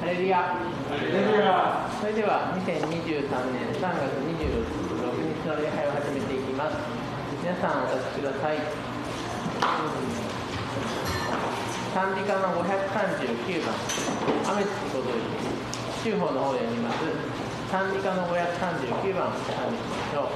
レルヤ。それでは2023年3月26日の礼拝を始めていきます。皆さんお立ちください。賛美歌の539番、雨つき届いて、州法の方で読みます。賛美歌の539番を賛美しましょう。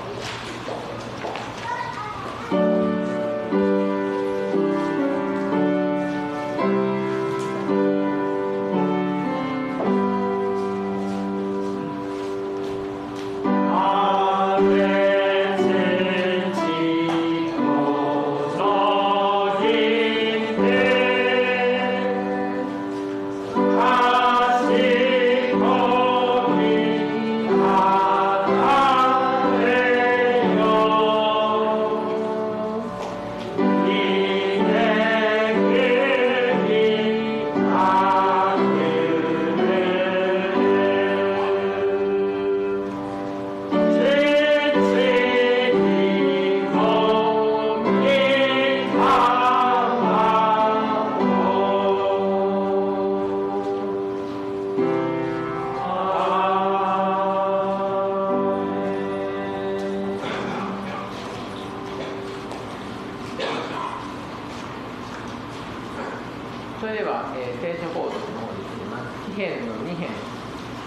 それでは、聖書講読の方に進みます。詩編の2編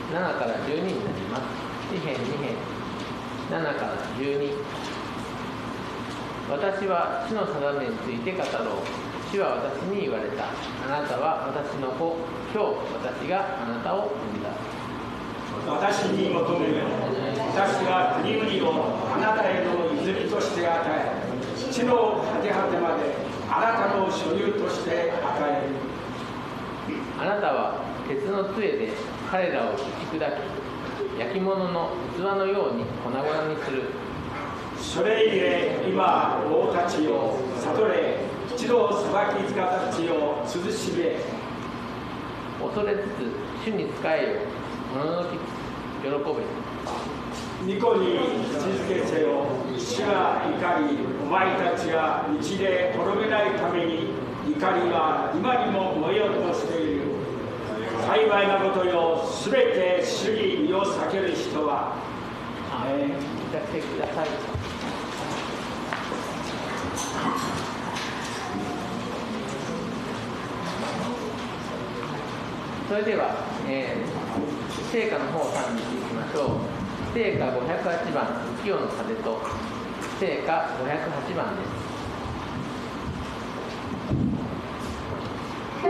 7から12になります。詩編2編7から12。私は主の定めについて語ろう。主は私に言われた。あなたは私の子。今日私があなたを産んだ。私に求めよ。私は国々をあなたへの譲りとして与え、地の果て果てまであなたの所有として与える。あなたは鉄の杖で彼らを打ち砕き、焼き物の器のように粉々にする。それゆえ今王たちを悟れ、地の裁き塚たちを涼しめ。恐れつつ主に仕えよ。おののき喜べ。ニコに続けせよ。主が怒り、お前たちが道で滅べないために怒りは今にも燃えようとしている。幸いなことよ、すべて主に身を避ける人は。お立ちください。それでは、聖歌の方を賛美していきましょう。聖歌508番、浮世の風と、聖歌508番です。Oh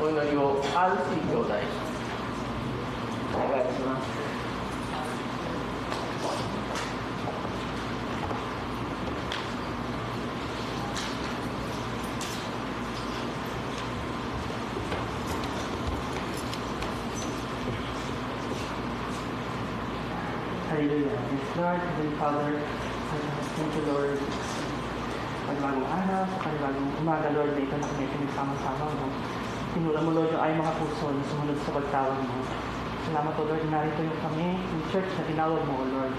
お祈りを RC 兄弟お願いします。Hallelujah. Yes, Lord, Heavenly Father, thank you, Lord. Panibagong araw, sa panibagong umaga, Lord, na ito na kami pinagsama-sama mo. Tinula mo, Lord, yung ay mga puso na sumunod sa pagtawag mo. Salamat po, Lord, narito yung kami, yung church na tinawag mo, Lord,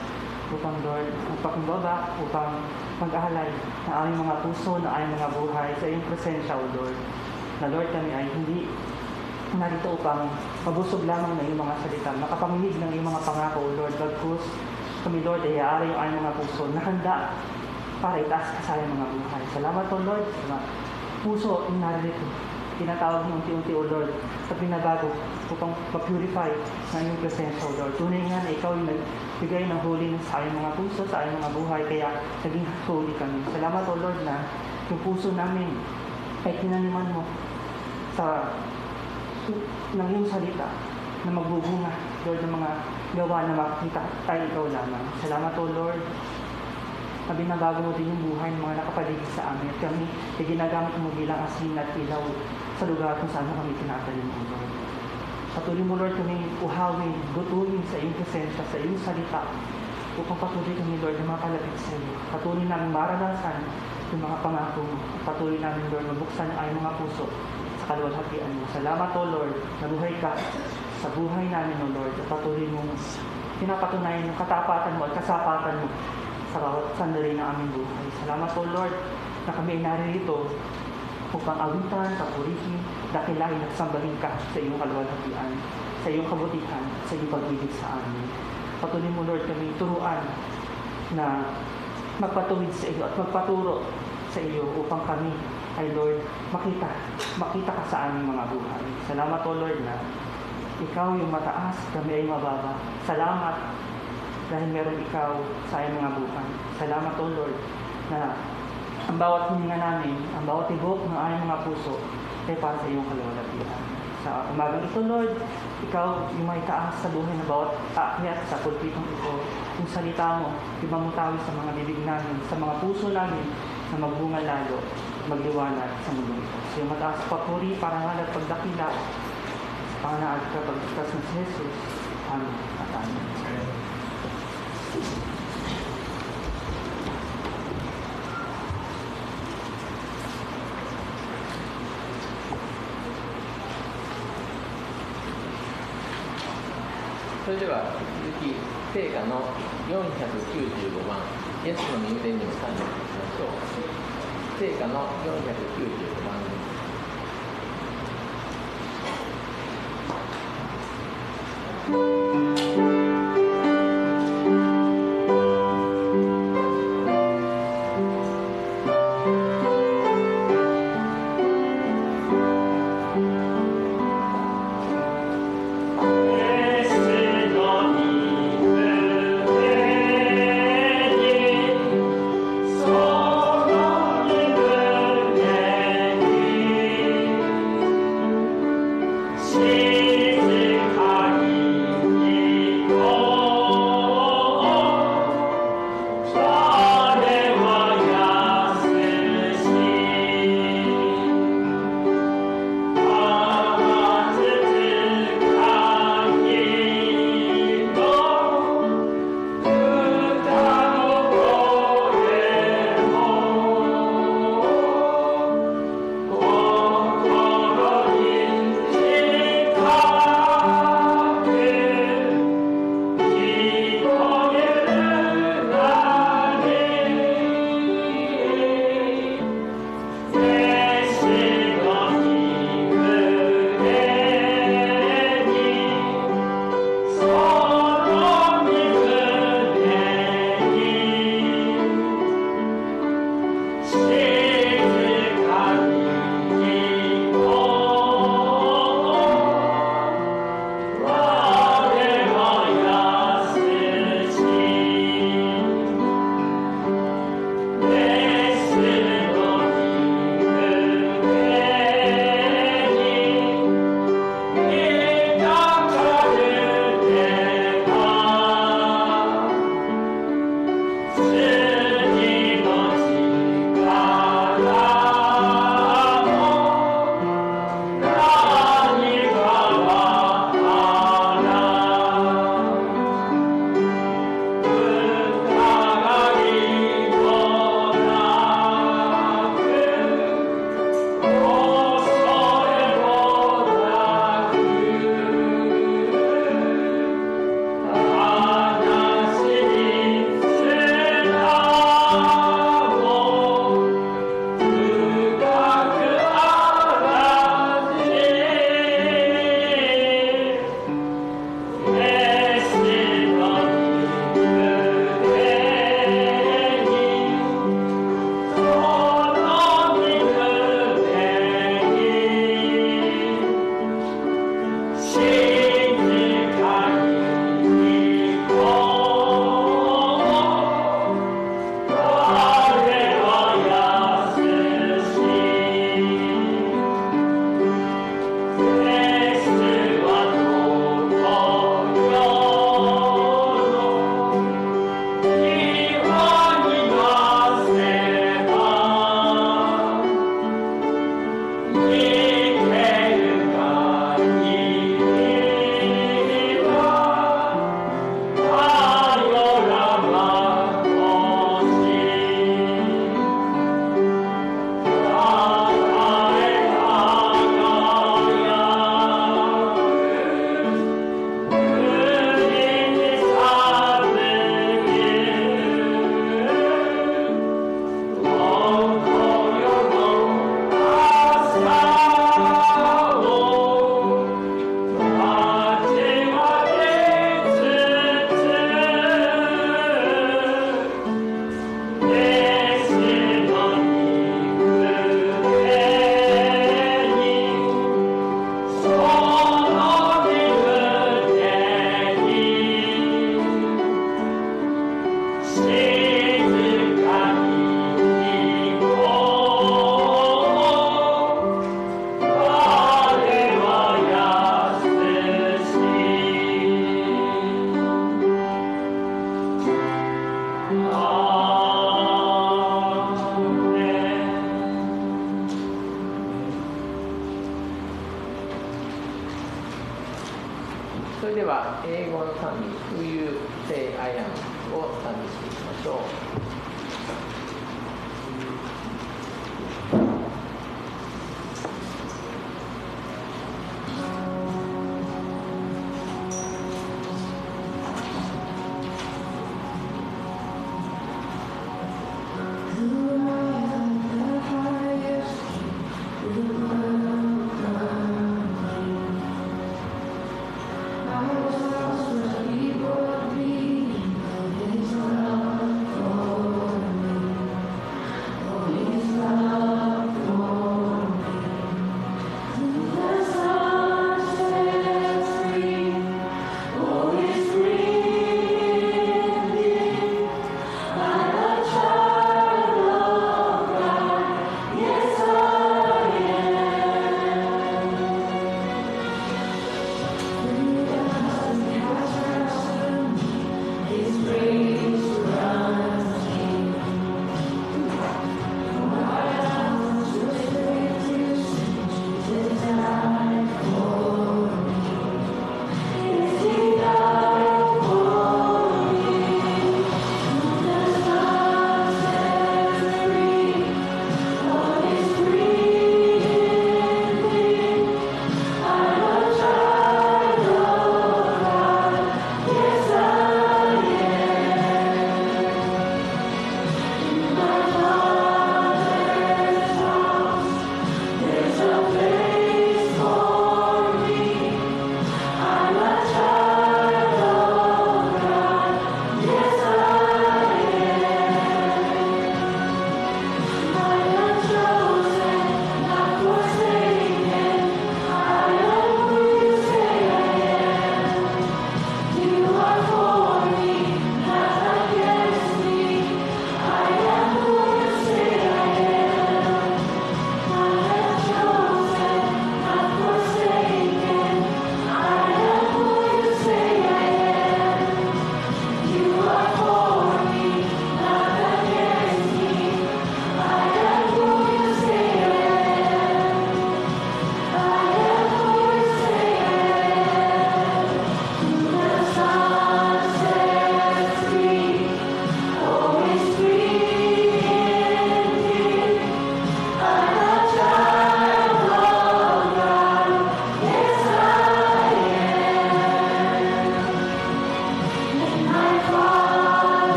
upang, Lord, magpakumbaba, upang mag-ahalay na aming mga puso, na aming mga buhay sa iyong presensya, O Lord. Na, Lord, kami ay hindi narito upang mabusog lamang na iyong mga salita, makapanginig ng iyong mga pangako, O Lord. Bagkus kami, Lord, ay aari yung aming mga puso na handa para itaas ka sa iyong mga buhay. Salamat po, Lord, sa mga puso yung narito. Tinatawag mo unti-unti, O Lord, at binabago upang ma-purify ng iyong presensya, O Lord. Tunay nga na ikaw yung nagbigay ng holiness sa iyong mga puso, sa iyong mga buhay, kaya naging holy kami. Salamat, O Lord, na yung puso namin ay tinaniman mo sa ng iyong salita na magbubunga, Lord, ng mga gawa na makikita tayo ikaw lamang. Salamat, O Lord, na binabago mo din yung buhay ng mga nakapaligid sa amin. At kami ay ginagamit mo bilang asin at ilaw sa lugar kung saan kami tinatalim, O Lord. Patuloy mo, Lord, kami uhawin, gutuin sa iyong presensya, sa iyong salita, upang patuloy kami, Lord, na makalapit sa iyo. Patuloy namin maranasan yung mga pangako mo. Patuloy namin, Lord, mabuksan ang mga puso sa kaluwalhatian mo. Salamat, O Lord, nabuhay ka sa buhay namin, O Lord. At patuloy mong pinapatunayan yung katapatan mo at kasapatan mo sa bawat sandali ng aming buhay. Salamat, O Lord, na kami ay naririto upang awitan, papurihin, dakilain at sambahin ka sa iyong kaluwalhatian, sa iyong kabutihan, sa iyong pag-ibig sa amin. Patuloy mo, Lord, kami turuan na magpatuwid sa iyo at magpaturo sa iyo upang kami ay, Lord, makita ka sa aming mga buhay. Salamat, O Lord, na ikaw yung mataas, kami ay mababa. Salamat dahil meron ikaw sa aming mga buhay. Salamat, O Lord, na ang bawat hininga namin, ang bawat tibok ng aming mga puso ay para sa iyong kaluwalhatian. Sa umagang ito, Lord, ikaw yung may taas sa buhay ng bawat aakyat sa pulpitong ito. Yung salita mo, ibamutawi sa mga bibig namin, sa mga puso namin, na magbunga lalo, magliwanag sa mundo ito. So yung mataas papuri, parangal at pagdakila, sa pangalan at kapagligtas ng si Jesus. Amen at amen.それでは続き聖歌の495番イエスの御腕にも賛美しましょう。聖歌の495番です。「それでは英語の単に Who you say I am を単にしていきましょう。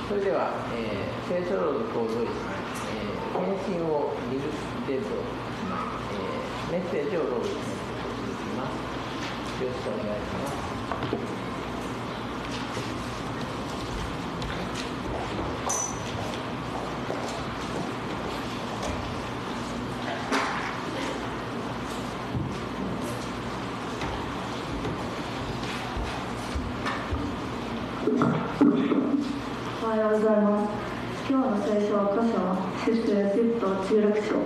それでは、聖書朗読をどうします。献身を見るデッド、メッセージを朗読していきます。よろしくお願いします。おはようございます。今日の聖書箇所は出エジプト16章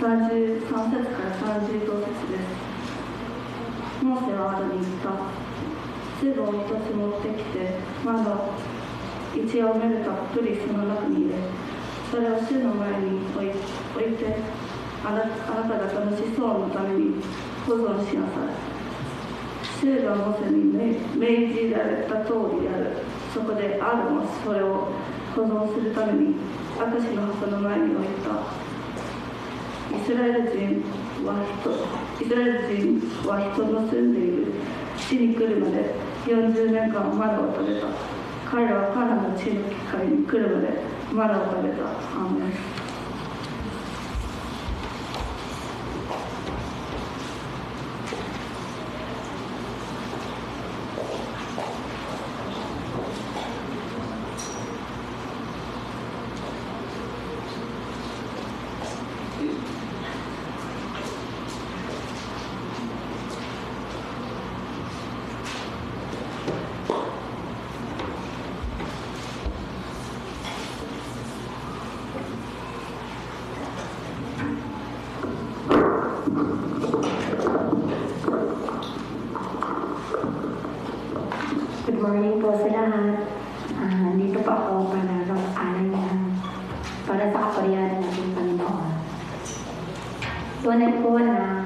33節から35節です。モーセはアロに言った。水分を一つ持ってきて、まだ一応めるたっぷりその中に入れ、それを主の前に置いて、あなた方の子孫のために保存しなさい。主がモーセに命じられた通りである。そこでアーロンはそれを保存するために証の箱の前に置いた。イスラエル人は人の住んでいる地に来るまで40年間マナを食べた。彼らはカナンの地の機会に来るまでマナを食べた。アーメン。ako para mag-aral niya para sa kaparihan ng ating Panginoon. Tunay po na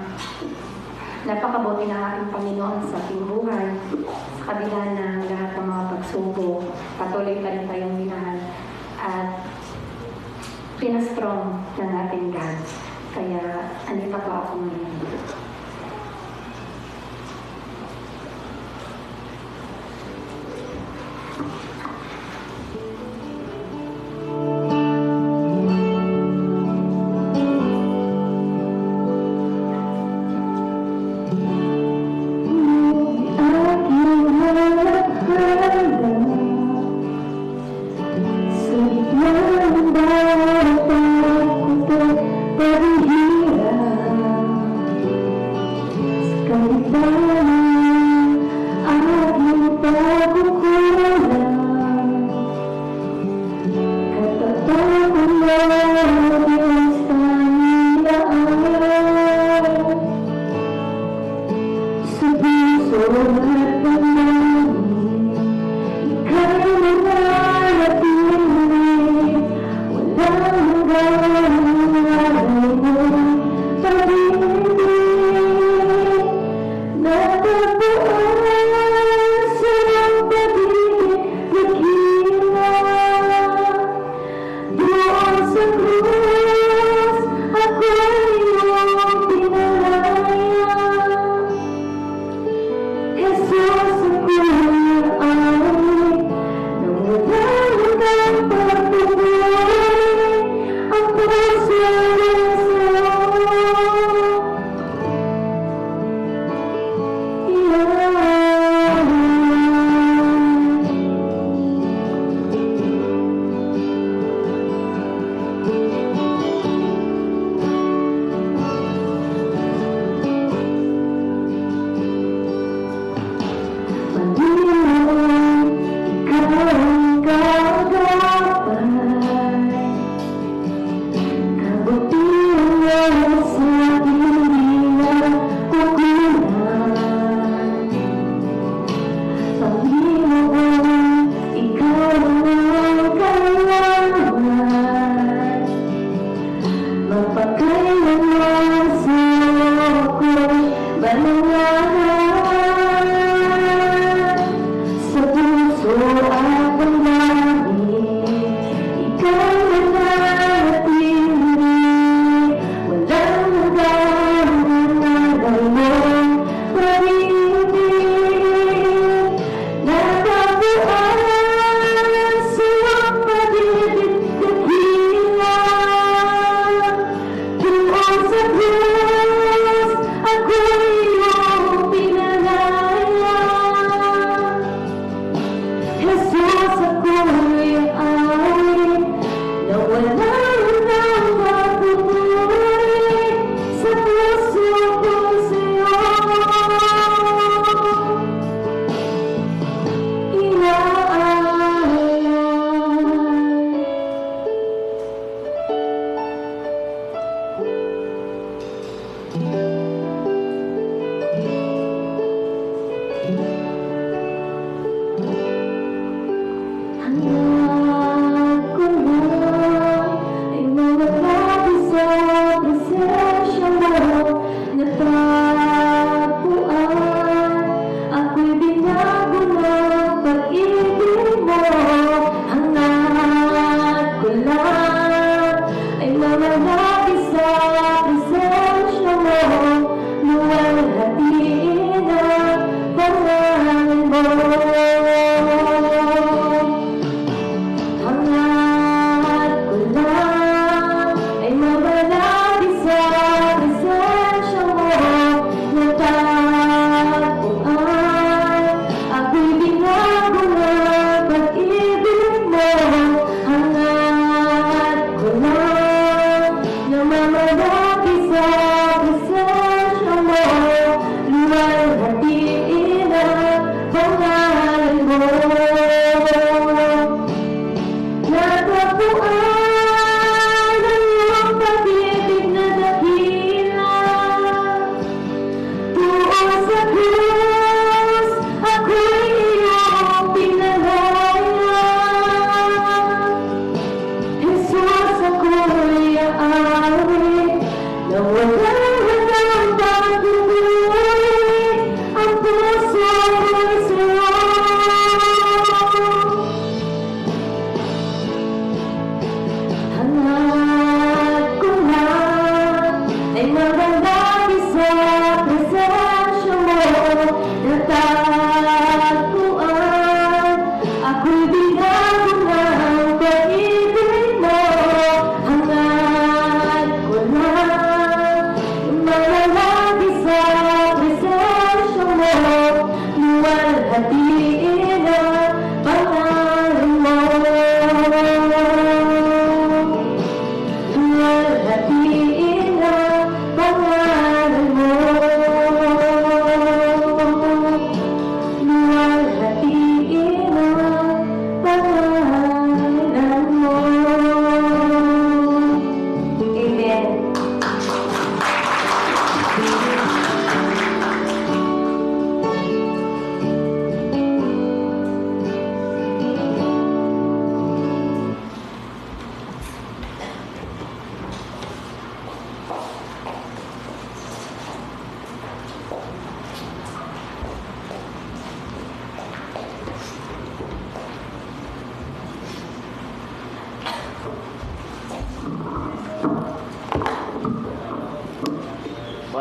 napakabuti ng ating Panginoon sa ating buhay, sa kabila ng lahat ng mga pagsubok, patuloy pa rin tayong minahal at pinastrong ng ating God. Kaya andito po ako ngayon. Wala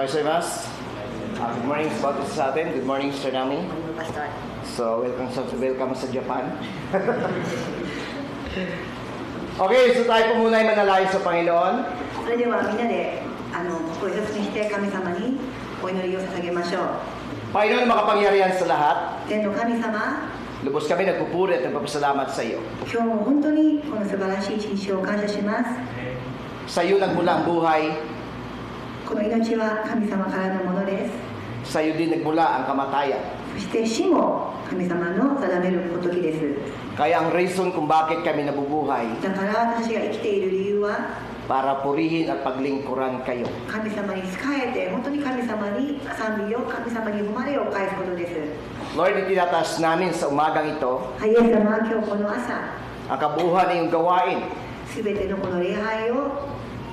gozaimasu. Good morning sa atin. Good morning, Sir Nami. Pastor. So, welcome sa Japan. Okay, so tayo po muna ay manalangin sa Panginoon. それではみんなで声を一つにして神様にお祈りを捧げましょう。 Panginoon, makapangyarihan sa lahat. 天の神様、 Lubos kami nagpupuri at nagpapasalamat sa iyo. 今日も本当にこの素晴らしい一日を感謝します。 Sa iyo nagmula ang buhay. この命は神様からのものです。 Sa iyo din nagmula ang kamatayan. そして死も神様の定める時です。 Kaya ang reason kung bakit kami nabubuhay, だから私が生きている理由は para purihin at paglingkuran kayo. 神様に仕えて本当に神様に賛美を神様に誉れを返すことです。 Lord, itinataas namin sa umagang ito はい、イエス様は今日この朝 ang kabuuan ng iyong gawain. すべてのこの礼拝を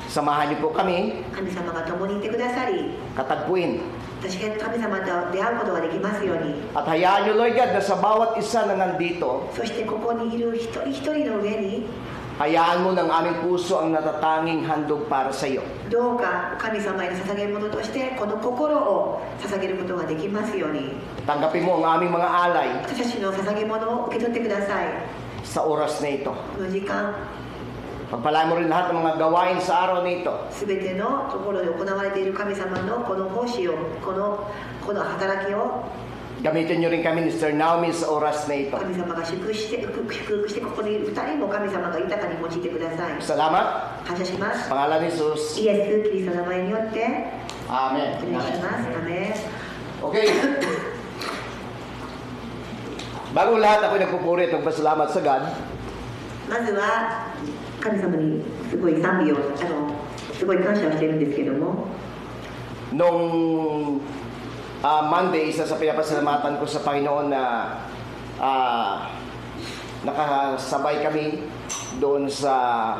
Samahan niyo po kami, 神様が共にいてくださり、 katagpuin. 私が神様と出会うことができますように、 At hayaan niyo, Lord God, na sa bawat isa na nandito, そしてここにいる一人一人の上に hayaan mo ng aming puso ang natatanging handog para sa iyo. どうか神様への捧げ物としてこの心を捧げることができますように、 Tanggapin mo ang aming mga alay 私たちの捧げ物を受け取ってください。 sa oras na ito. この時間 Pagpalaan mo rin lahat ng mga gawain sa araw na ito. すべてのところで行われている神様のこの奉仕を、この働きを Gamitin niyo rin kami ni Sir Naomi sa oras na ito. 神様が祝福してここにいる2人も神様が豊かに用いてください。 Salamat. 感謝します。 Pangalan ni Jesus. イエス・キリストの名前によって Amen. お願いします。アメン。 Okay. Bago lahat, ako'y nagpupuri at nagpasalamat sa God. まずは神様にすごい賛美をすごい感謝をしているんですけども、 Nung Monday, isa sa pinapasalamatan ko sa Panginoon na nakasabay kami doon sa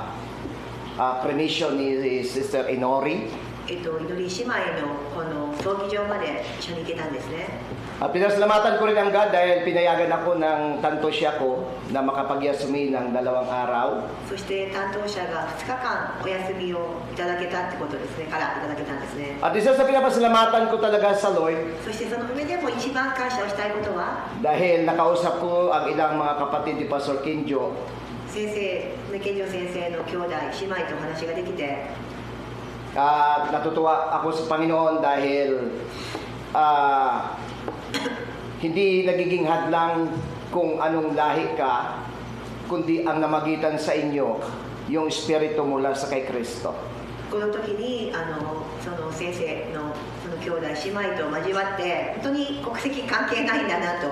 cremation ni Sister Inori. 祈り姉妹のこの葬儀場まで一緒に行けたんですね。 At pinasalamatan ko rin ang God dahil pinayagan ako ng tanto siya ko na makapagyasumi ng 2 araw. そして担当者が2日間お休みをいただけたってことですね、からいただけたんですね。 At isa sa pinapasalamatan ko talaga sa Lord そしてその上でも一番感謝をしたいことは、 dahil nakausap ko ang ilang mga kapatid ni Pastor Kinjo. 先生、ケンジョ先生の兄弟、姉妹とお話ができて、 Natutuwa ako sa Panginoon dahil hindi nagiging hadlang kung anong lahi ka, kundi ang namagitan sa inyo yung Espiritu mula sa kay Kristo. この時にその先生のその兄弟姉妹と交わって本当に国籍関係ないんだなと、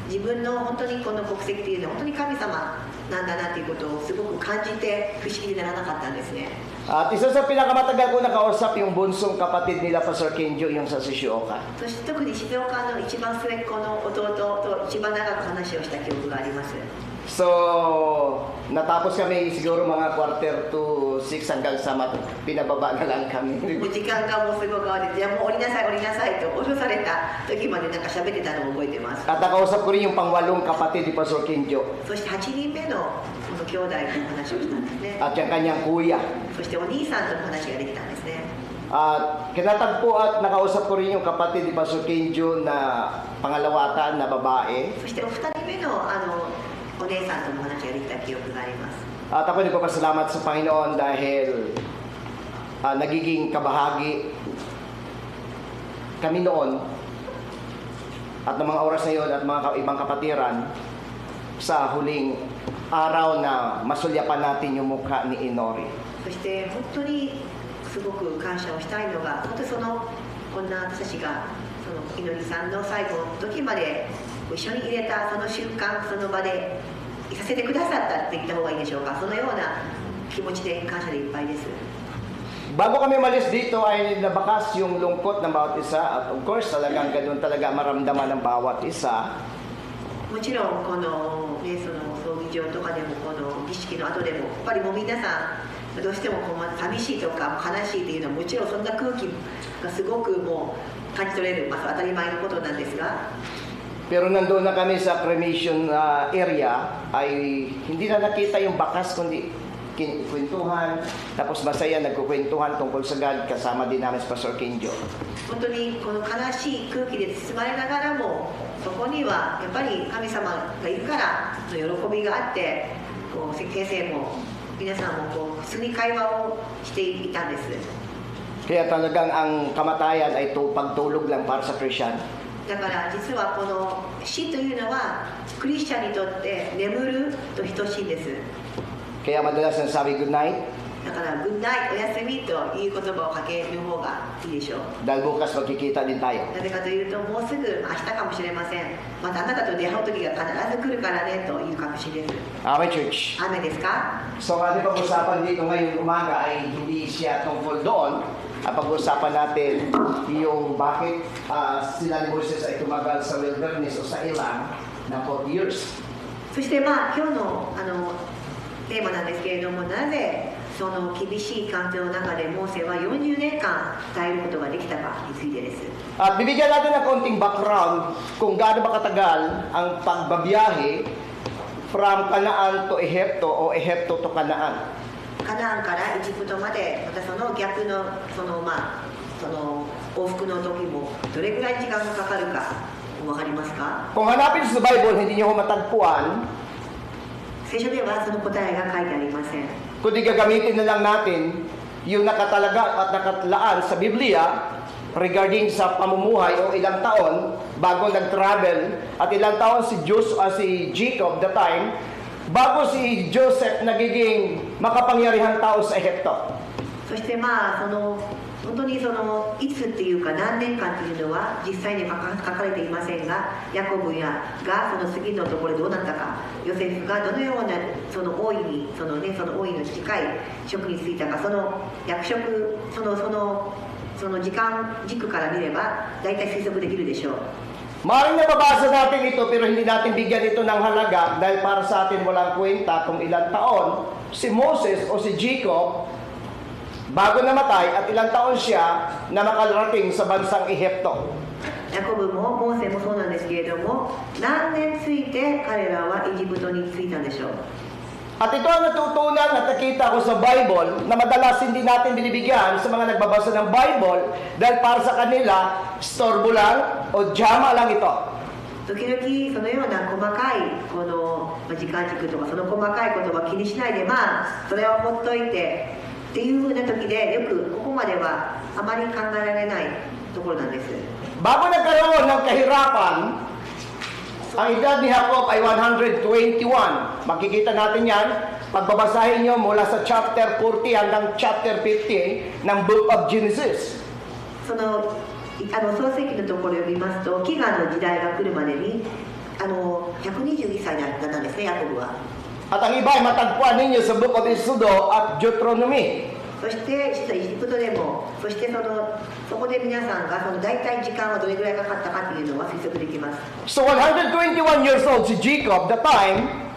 自分の本当にこの国籍っていうのは本当に神様なんだなっていうことをすごく感じて不思議にならなかったんですね。 At isa sa pinakamatagal ko nakausap yung bunsong kapatid nila Pastor Kenjo, yung sa Shizuoka. そして特に静岡の一番末っ子の弟と一番長く話をした記憶があります。 So, natapos kami siguro mga 5:45 hanggang sa pinababa na lang kami. もう時間がもうすごく合われて、じゃあもう降りなさいと降ろされた時までなんか喋ってたのを覚えてます。 At nakausap ko rin yung pang-8 kapatid ni Pastor Kenjo そして8人目のこの兄弟と話をしたんですね。 at yung kanyang kuya. そしてお兄さんとの話ができたんですね。 At kinatagpo at nakausap ko rin yung kapatid ni Pastor Kenjo na pangalawatan na babae. そしてお二人目のお姉さんとの話ができた記憶があります。 At ako nagpapasalamat sa Panginoon dahil nagiging kabahagi kami noon at ng mga oras na yun at mga ibang kapatiran sa huling araw na masulyapan natin yung mukha ni Inori. そして本当にすごく感謝をしたいのが、本当にこんな私たちがそのいのりさんの最後の時まで一緒に入れたその瞬間、その場でいさせてくださったって言った方がいいでしょうか。そのような気持ちで感謝でいっぱいです。 Bago kami malis dito ay nabakas yung lungkot ng bawat isa at of course talagang ganoon talaga maramdaman ng bawat isa. もちろんこの、ね、その葬儀場とかでもこの儀式の後でもやっぱりもう皆さんどうしても寂しいとか悲しいっていうのはもちろんそんな空気がすごくもう感じ取れる、当たり前のことなんですが、 Pero nandoon na kami sa cremation area ay hindi na nakita yung bakas kundi kwentuhan, tapos masaya nagkukwentuhan tungkol sa God, kasama din namin si Pastor Kenjo. 本当にこの悲しい空気で包まれながらも、そこにはやっぱり神様がいるからの喜びがあって、こう先生も皆さんもこう普通に会話をしていたんです。 Kaya talagang ang kamatayan ay pagtulog lang para sa Christian. だから実はこの死というのはクリスチャンにとって眠ると等しいんです。 Kaya madalas nasabi good night, だからグッナイトおやすみという言葉をかける方がいいでしょう。 dahil bukas magkikita din tayo. なぜかというともうすぐ明日かもしれません。またあなたと出会う時が必ず来るからねという確信です。 Amen, church. 雨ですか？ So, ang ating pag-usapan dito ngayong umaga ay hindi siya tungkol doon. Ang pag-usapan natin yung bakit sila ni Moses ay tumagal sa wilderness o sa ilang ng 40 years. そして今日のテーマなんですけれども、なぜその厳しい環境の中でモーセは40年間耐えることができたかについてです。 At bibigyan natin ng konting background kung gaano ba katagal ang pagbabiyahe from Canaan to Ehipto o Ehipto to Canaan. カナンからエジプトまで、またその逆のその往復の時もどれくらい時間がかかるかわかりますか？ Kung hanapin sa Bible, hindi niyo matagpuan, 聖書ではその答えが書いてありません。 kundi gagamitin na lang natin yung nakatalaga at nakalaan sa Biblia regarding sa pamumuhay o ilang taon bago nag-travel at ilang taon si Jacob the time bago si Joseph nagiging makapangyarihang tao sa Ehipto. そして本当にいつっていうか何年間っていうのは実際に書かれていませんが、ヤコブがその次のところでどうなったか、ヨセフがどのような王位に王位の近い職に就いたか、その役職その時間軸から見れば大体推測できるでしょう。 Maaaring nababasa natin ito pero hindi natin bigyan ito ng halaga dahil para sa atin walang kwenta kung ilang taon si Moses o si Jacob bago namatay at ilang taon siya na makarating sa bansang Ehipto. ヤコブもモーセもそうなんですけれども、何年ついて彼らはエジプトに着いたんでしょう。 At ito ang natutunan at nakita ko sa Bible na madalas hindi natin binibigyan sa mga nagbabasa ng Bible dahil para sa kanila, storbo lang o drama lang ito. 時々そのような細かい時間軸とかその細かいことは気にしないで、それをほっといてっていうふうな時でよくここまではあまり考えられないところなんです。 Bago nagkaroon ng kahirapan, ang edad ni Jacob ay 121. Makikita natin yan. Pagbabasahin nyo mula sa chapter 40 hanggang chapter 50 ng Book of Genesis. 創世記のところを読みますと、飢餓の時代が来るまでに121歳だったんですね、ヤコブは。 At ang iba ay matagpuan ninyo sa Book of Exodus at Deuteronomy. そして実はエジプトでも、そしてそこで皆さんが大体時間はどれぐらいかかったかというのは推測できます。 So 121 years old si Jacob the time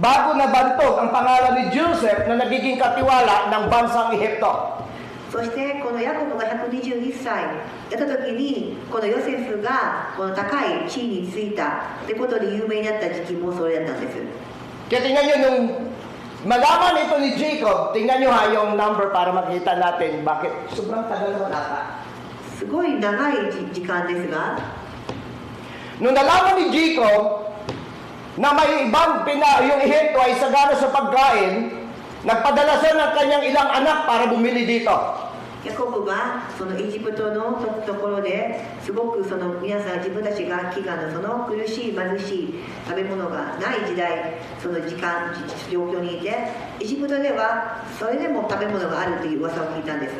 bago nabantog ang pangalan ni Joseph na nagiging katiwala ng bansang Ehipto. そしてこのヤコブが121歳やった時にこのヨセフがこの高い地位についたってことで有名になった時期もそれだったんです。 Kaya tingnan nyo nung malaman ito ni Jacob, tingnan nyo yung number para makita natin bakit sobrang tagal naman ata. すごい長い時間ですが、 Nung nalaman ni Jacob na may ibang yung Ehipto ay sagana sa pagkain, nagpadala siya ng kanyang ilang anak para bumili dito. ヤコブがそのエジプトのところですごく皆さん自分たちが飢餓の苦しい貧しい食べ物がない時代状況にいて、エジプトではそれでも食べ物があるという噂を聞いたんです。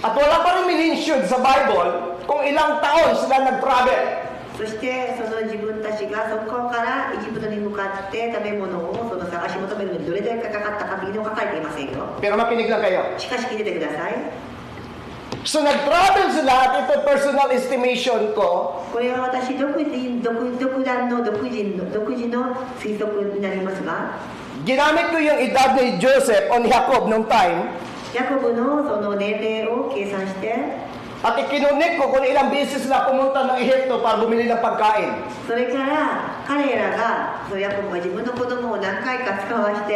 At wala pa rin minention sa Bible kung ilang taon sila nag-travel. そして自分たちがそこからエジプトに向かって食べ物を探し求めるのにどれだけかかったかというのは書かれていませんよ。 Pero makinig lang kayo. しかし聞いててください。 So nag-travel sila at ito personal estimation ko. これは私独自の推測になりますが、 Ginamit ko yung edad ni Joseph o ni Jacob nung time. ヤコブの年齢を計算して、 At ikinunik ko kung ilang beses sila pumunta ng Ehipto para bumili ng pagkain. それから彼らがそのヤコブが自分の子供を何回か使わして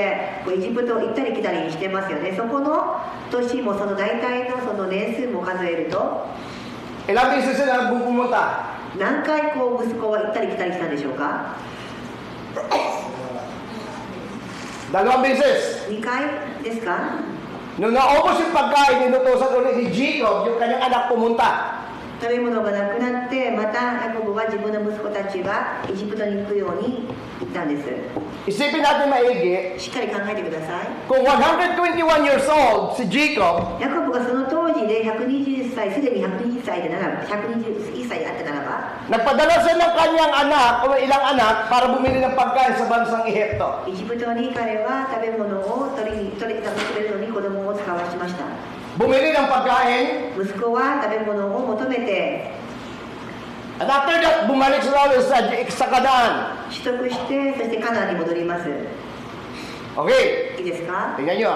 エジプトを行ったり来たりしてますよね。そこの年もその大体のその年数も数えると Ilang beses sila pumunta? 何回こう息子は行ったり来たりしたんでしょうか。 2 beses. 2回ですか。 Nung naubos yung pagkain, inutusan ulit ni Jacob, yung kanyang anak pumunta. 食べ物がなくなってまたヤコブは自分の息子たちがエジプトに行くように言ったんです。 Isipin natin maigi, しっかり考えてください。 kung 121 years old si Jacob, ヤコブがその当時で120歳、すでに120歳でならば、121歳であったならば、 nagpadala siya ng kanyang anak o ilang anak para bumili ng pagkain sa bansang Ehipto. エジプトに彼は食べ物を取りくれるのに子供を使わしました。 Bumili ng pagkain, 息子は食べ物を求めて at after that, bumalik sila ulit sa Canaan. 取得して、そしてカナンに戻ります。 Okay, いいですか。 tingnan nyo.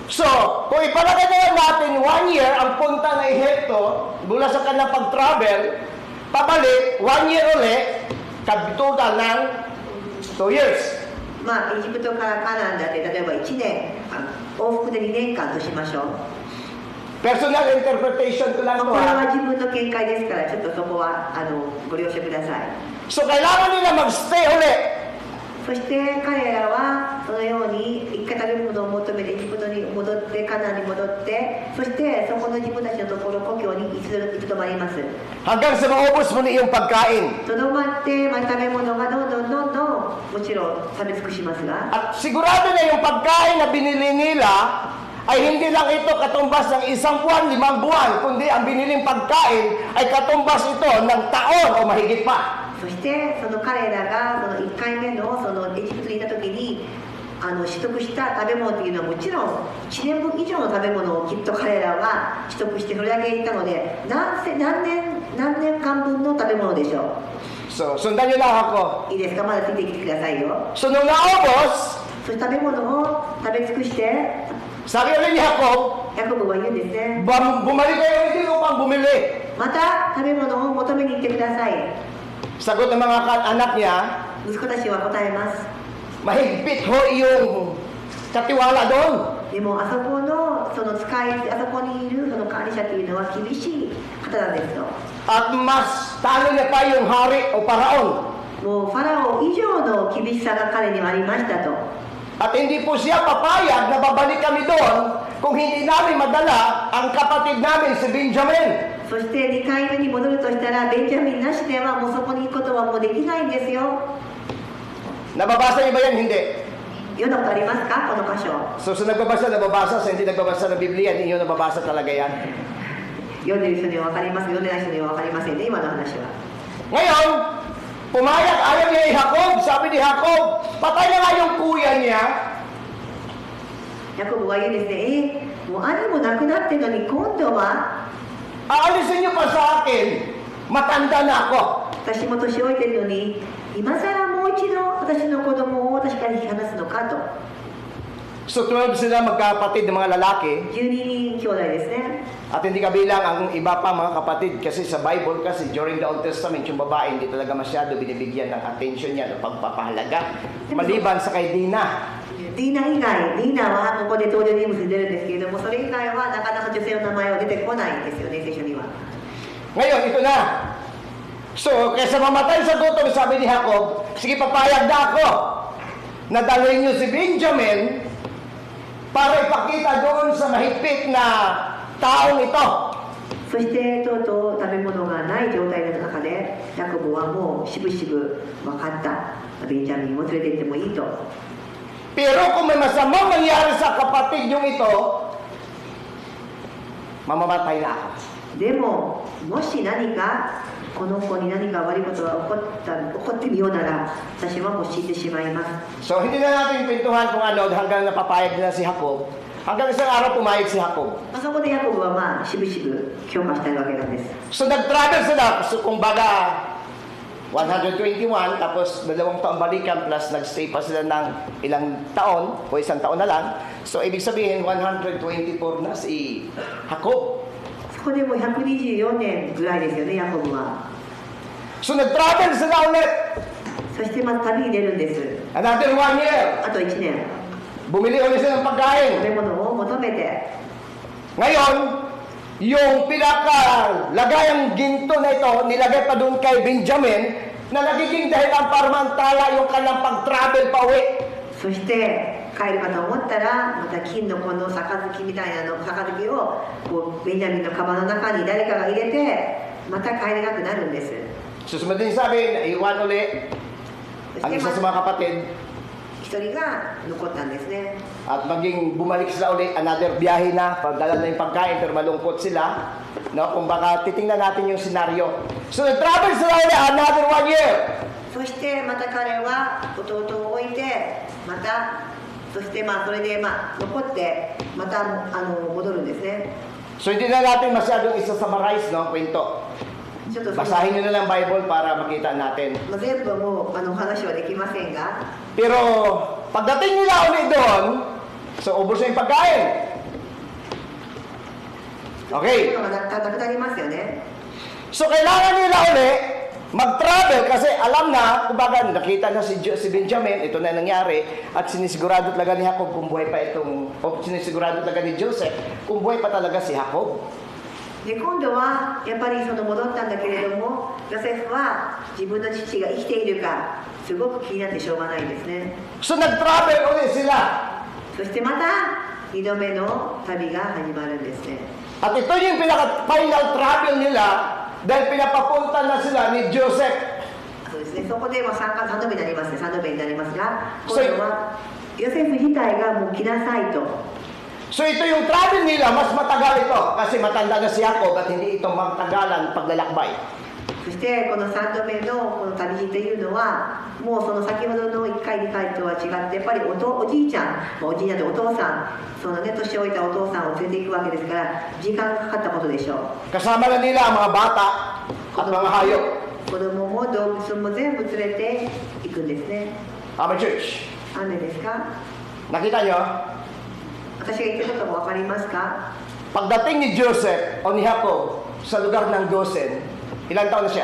So, kung ipalagay na natin 1 year ang punta ng Ehipto, mula sa kanilang pag-travel, pabalik, 1 year ulit, total ng 2 years. まあエジプトからカナンだって例えば1年、往復で2年間としましょう。 Personal interpretation ko lang こ to れは ha. 自分の見解ですから、ちょっとそこはご了承ください。 So, kailangan nila mag-stay ulit. そして彼らはそのように一回食べ物を求めてエジプトに戻ってカナンに戻って、そしてそこの自分たちのところ故郷にいつとまります。 Hanggang sa maubos mo na iyong pagkain. とどまって、まあ、食べ物がどんどんもちろん食べ尽くしますが、 At sigurado na yung pagkain na binili nila ay hindi lang ito katumbas ng 1 buwan, 5 buwan, kundi ang biniling pagkain ay katumbas ito ng taon o mahigit pa. そしてその彼らがその1回目のそのエジプトにいた時に取得した食べ物っていうのはもちろん1年分以上の食べ物をきっと彼らは取得してそれだけいたので何年間分の食べ物でしょう。 So, sundan nyo lang ako. いいですか。まだついてきてくださいよ。 So, nung naubos, そして食べ物を食べ尽くして sabi ulit ni Jacob, ヤコブは言うんですね。 bumalik kayo ulit upang bumili. また食べ物を求めに行ってください。 Sagot ng mga anak niya, 息子たちは答えます。 mahigpit ho yung katiwala doon. でもあそこのその使いあそこにいるその管理者というのは厳しい方なんですよ。 At mas talo niya pa yung hari o paraon. もうファラオ以上の厳しさが彼にはありましたと。 At hindi po siya papayag na babalik kami doon kung hindi namin madala ang kapatid namin si Benjamin. そして2回目に戻るとしたらベンジャミンなしではもうそこに行くことはもうできないんですよ。 Nababasa niyo ba yan? Hindi. 読んだことありますかこの箇所。 So sa nagbabasa, nababasa. Sa hindi nagbabasa ng Biblia, hindi nyo nababasa talaga yan. 読んでる人には分かります。読んでない人には分かりませんね、今の話は。 Ngayon, pumayag, ayaw niya ni Jacob. Sabi ni Jacob, patay na nga yung kuya niya. ヤコブは言うんですね。もう兄も亡くなってるのに今度は Aalisin niyo pa sa akin. Matanda na ako. 私も年老いてるのに今さらもう一度私の子供を私から引き離すのかと。 So 12 sila magkapatid ng mga lalaki. 12人兄弟ですね。 At hindi kabilang ang iba pa mga kapatid. Kasi sa Bible, kasi during the Old Testament, yung babae hindi talaga masyado binibigyan ng attention niya, ng pagpapahalaga. Maliban sa kay Dina. ディーナ以外、ディーナはここで登場人物に出るんですけれども、それ以外はなかなか女性の名前は出てこないんですよね、聖書には。 Ngayon, ito na. So, kaysa mamatay sa gutom, sabi ni Jacob, sige papayag na ako na dalhin niyo si Benjamin para ipakita doon sa mahigpit na taong ito. そしてとうとう食べ物がない状態の中で、ヤコブはもうしぶしぶ分かった。ベンジャミンを連れて行ってもいいと。 Pero kung may masamang mangyari sa kapatid yung ito, mamamatay na ako. でも、もし何かこの子に何か悪いことが起こってみようなら、私はもう死んでしまいます。 So, hindi na natin pintuhan kung ano hanggang napapayag na si Jacob. Hanggang isang araw pumayag si Jacob. そこでヤコブはまあしぶしぶ強化したいわけなんです。 So, nag-travel sila. So, kung baga, 121, tapos 2 taon balikan, plus nag-stay pa sila ng ilang taon, o 1 taon na lang. So, ibig sabihin, 124 na si Jacob. そこでもう124年ぐらいですよね、ヤコブは。 So, nag-travel sila ulit. そしてまた旅に出るんです。 Another 1 year. あと1年、 Bumili ulit sila ng 食 pagkain. べ物を求めて、 Ngayon, yung pinakalagayang ginto na ito, nilagay pa doon kay Benjamin, na nagiging dahilan para mantala yung kanyang pag-travel pa uwi. そして帰るかと思ったら、また金のこの杯みたいなの杯をこうベンジャミンのカバンの中に誰かが入れて、また帰れなくなるんです。 Susunod din sabi, naiwan uli そ ang して isa sa ま mga kapatid 一人が残ったんですね。 at maging bumalik sila uli, another biyahe na, pagdala na yung pagkain pero malungkot sila. No? Kung baka titingnan natin yung senaryo. So nag-travel sila uli another 1 year. そしてまた彼は弟を置いて、またそしてそれで残ってまた戻るんですね。 So hindi na natin masyadong isa-summarize, no, kwento. ちょっとその Basahin nyo na lang Bible para makita natin. 全部もうお話はできませんが、 Pero pagdating nila uli doon, so ubos na yung pagkain. そう Okay. いうのがなくなりますよね。 So kailangan nila uli mag-travel kasi alam na, kumbaga nakita na si Benjamin, ito na nangyari, at sinisigurado talaga ni Jacob kung buhay pa itong, o sinisigurado talaga ni Joseph kung buhay pa talaga si Jacob. で今度はやっぱりその戻ったんだけれども、ヨセフは自分の父が生きているかすごく気になってしょうがないんですね。 So nag-travel uli sila. そしてまた2度目の旅が始まるんですね。 At ito yung pinaka-final travel nila dahil pinapapunta na sila ni Joseph. そうですね、そこで3度目になりますね、3度目になりますが、今度はヨセフ自体がもう来なさいと。 So ito yung travel nila, mas matagal ito kasi matanda na si Jacob at hindi ito magtagalan paglalakbay. そしてこの3度目のこの旅路というのはもうその先ほどの1回2回とは違ってやっぱりおじいちゃん、おじいちゃんとお父さん、そのね年老いたお父さんを連れていくわけですから時間がかかったことでしょう。 Kasama na nila ang mga bata at mga hayop. 子供も動物も全部連れていくんですね。 Amen, church. 雨ですか？ Nakita nyo? 私が言ってることも分かりますか？ Pagdating ni Joseph o ni Jacob sa lugar ng Gosen, ilang taon na siya?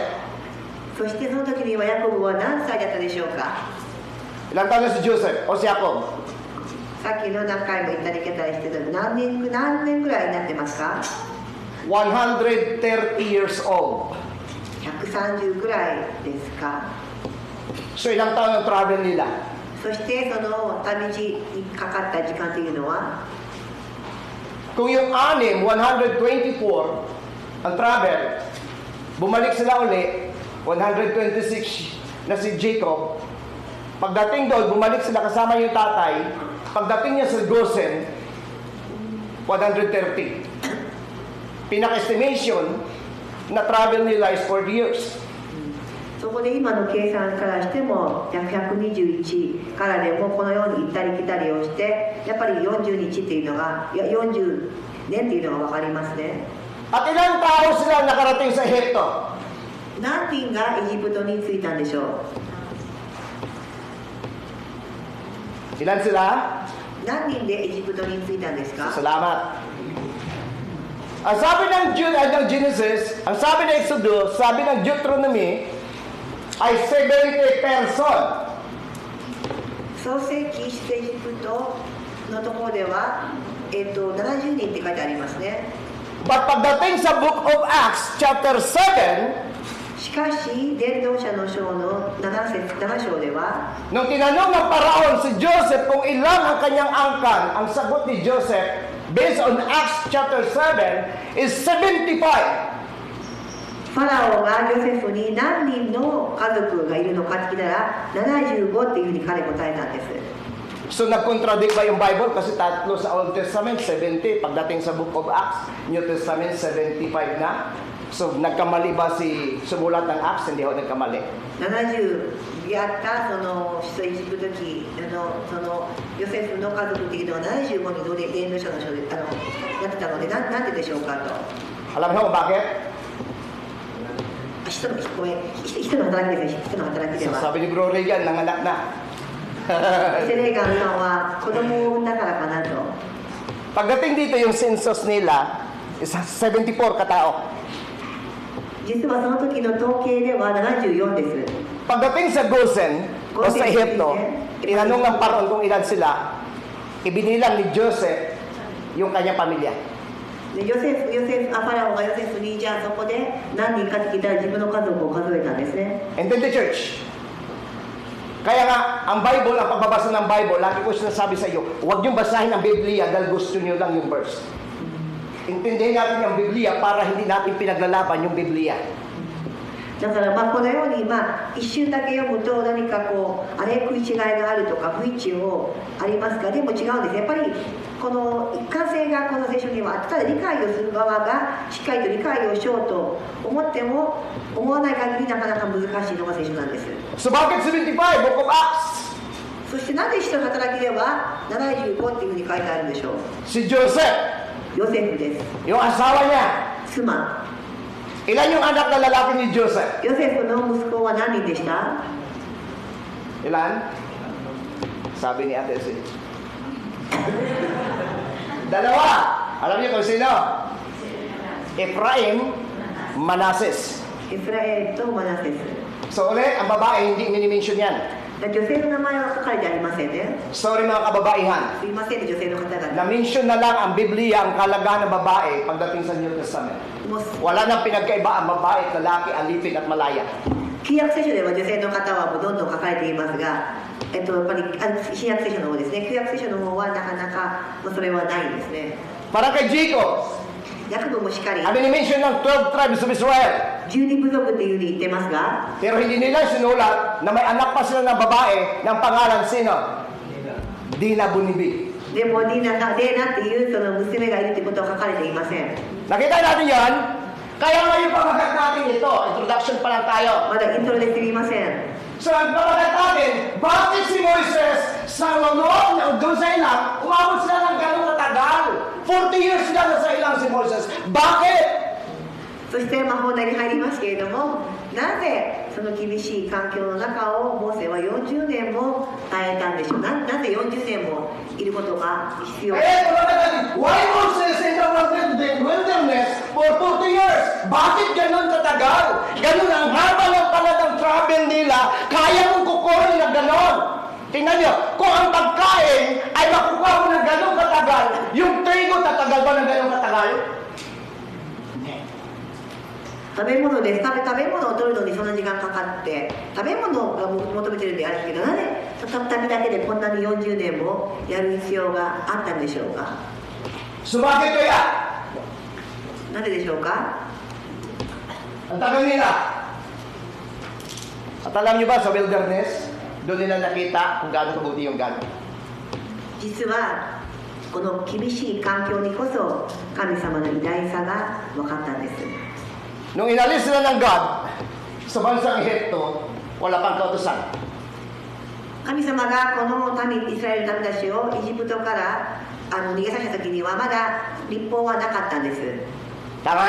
そしてその時にはヤコブは何歳だったでしょうか？ Ilang taon na si Joseph o si Jacob? さっきの何回も言ったり来たりしてた何年ぐらいになってますか？ 130 years old. 130ぐらいですか？ So ilang taon ang travel nila? そしてその旅路にかかった時間というのは Kung yung anim, 124 ang travel, bumalik sila uli, 126 na si Jacob. Pagdating doon, bumalik sila kasama yung tatay. Pagdating niya sa Gosen, 130. Pinaka-estimation na travel nila is 40 years. そこで今の計算からしても121からでもこのように行ったり来たりをしてやっぱり40日っていうのが40年っていうのが分かりますね。 At ilang tao sila nakarating sa Ehipto? 何人がエジプトに着いたんでしょう？ Ilan sila? 何人でエジプトに着いたんですか？ Salamat. Ang sabi ng Genesis, ang sabi ng Exodus, sabi ng Deuteronomy, ay 70 person. 創世記出エジプトのところでは、70人って書いてありますね。 But pagdating sa Book of Acts, chapter 7, しかし伝道者の書の7章では nung tinanong ng paraon si Joseph kung ilan ang kanyang angkan, ang sagot ni Joseph, based on Acts chapter 7, is 75. ファラオがヨセフに何人の家族がいるのかって聞いたら75っていうふうに彼答えたんです。 So nag-contradict ba yung Bible? Kasi tatlo sa Old Testament, 70. Pagdating sa Book of Acts, New Testament, 75 na. So nagkamali ba si sumulat ng Acts? Hindi ako nagkamali. 70やったその出エジプト記そのヨセフの家族っていうのは75人で伝道者の書でやってたのでなんででしょうかと。 Alam mo kung bakit? 人の働きですね。人の働きで So, は。 sabi ni Bro Reagan, nanganak na. セレーガンさんは子供を産んだからかなと。 Pagdating dito, yung census nila is 74 katao. 実はその時の統計では74です。Pagdating sa Gosen o sa Ehipto, tinanong ng Paraon kung ilan sila, ibinilang ni Joseph yung kanyang pamilya. でファラオがヨセフにじゃあそこで何人かって聞いたら自分の家族を数えたんですね。 And then the church. Kaya nga, ang Bible, ang pagbabasa ng Bible, lagi ko sinasabi sa iyo, huwag niyong basahin ang Biblia dahil gusto niyo lang yung verse. Intindihin natin yung Biblia para hindi natin pinaglalaban yung Biblia. だからこのように一瞬だけ読むと何かこうあれ食い違いがあるとか不一致をありますが、でも違うんです。やっぱりこの一貫性がこの聖書にはあって、ただ理解をする側がしっかりと理解をしようと思っても思わない限りなかなか難しいのが聖書なんです。 So bakit 75, Book of Acts? そしてなぜ使徒の働きでは75っていうふうに書いてあるんでしょう。 Si Joseph, ヨセフです。 yung asawa niya. 妻。 Ilan yung anak na lalaki ni Joseph? ヨセフの息子は何人でした？ Ilan? Sabi ni Ate Si. Dalawa. Alam niyo kung sino? Ephraim, Manases. エフラエとマナセス。 So ulit, ang babae, hindi minimension yan. 女性の名前は書かれてありませんね。 Sorry mga kababaihan. すいませんね、女性の方々。 Na-mention na lang ang Biblia, ang kalagahan ng babae pagdating sa New Testament. もう Wala nang pinagkaiba ang babae at lalaki, alipin at malaya. 旧約聖書では女性の方はもうどんどん書かれていますが、やっぱり新約聖書の方ですね。旧約聖書の方はなかなかそれはないんですね。 Para kay Jacob, ヤコブもしっかり ano ni-mention ng 12 tribes of Israel? 12部族っていうふうに言ってますが、 Pero hindi nila sinulat na may anak pa sila ng babae ng pangalan sino? Dina Bunibi. でもデーナっていうその娘がいるってことは書かれていません。 Nakita natin yan? Kaya ngayon pamagat natin ito. Introduction pa lang tayo. まだイントロで知りません。 So, ang pamagat natin, bakit si Moises sa loob doon sa ilang, umabot sila ng gano'ng katagal? 40 years sila na sa ilang si Moises. Bakit? そして本題に入りますけれども、なぜその厳しい環境の中をモーセは40年も耐えたんでしょう。なぜ40年もいることが必要か。 pamagat natin, why Moses in the wilderness for 40 years? Bakit gano'n katagal? Gano'n ang haba ng palatang travel nila, kaya mong kukurin na gano'n. Tingnan nyo, kung ang pagkain ay makukuha mo ng gano'ng katagal, yung trigo tatagal ba ng gano'ng katagal? 食べ物です。食べ物を取るのにそんな時間かかって、食べ物が求めてるんであるけど、なぜ旅だけでこんなに40年もやる必要があったんでしょうか。 Sumakit kaya? なぜでしょうか。 Ang tagal nila. At alam nyo ba sa wilderness, doon nila nakita kung gaano kabuti yung God. 実はこの厳しい環境にこそ神様の偉大さが分かったんです。 Nung inalis sila ng God sa bansang Ehipto, wala pang kautusan. 神様がこの民イスラエルの民たちをエジプトから逃げさせた時にはまだ立法はなかったんです。 Tama?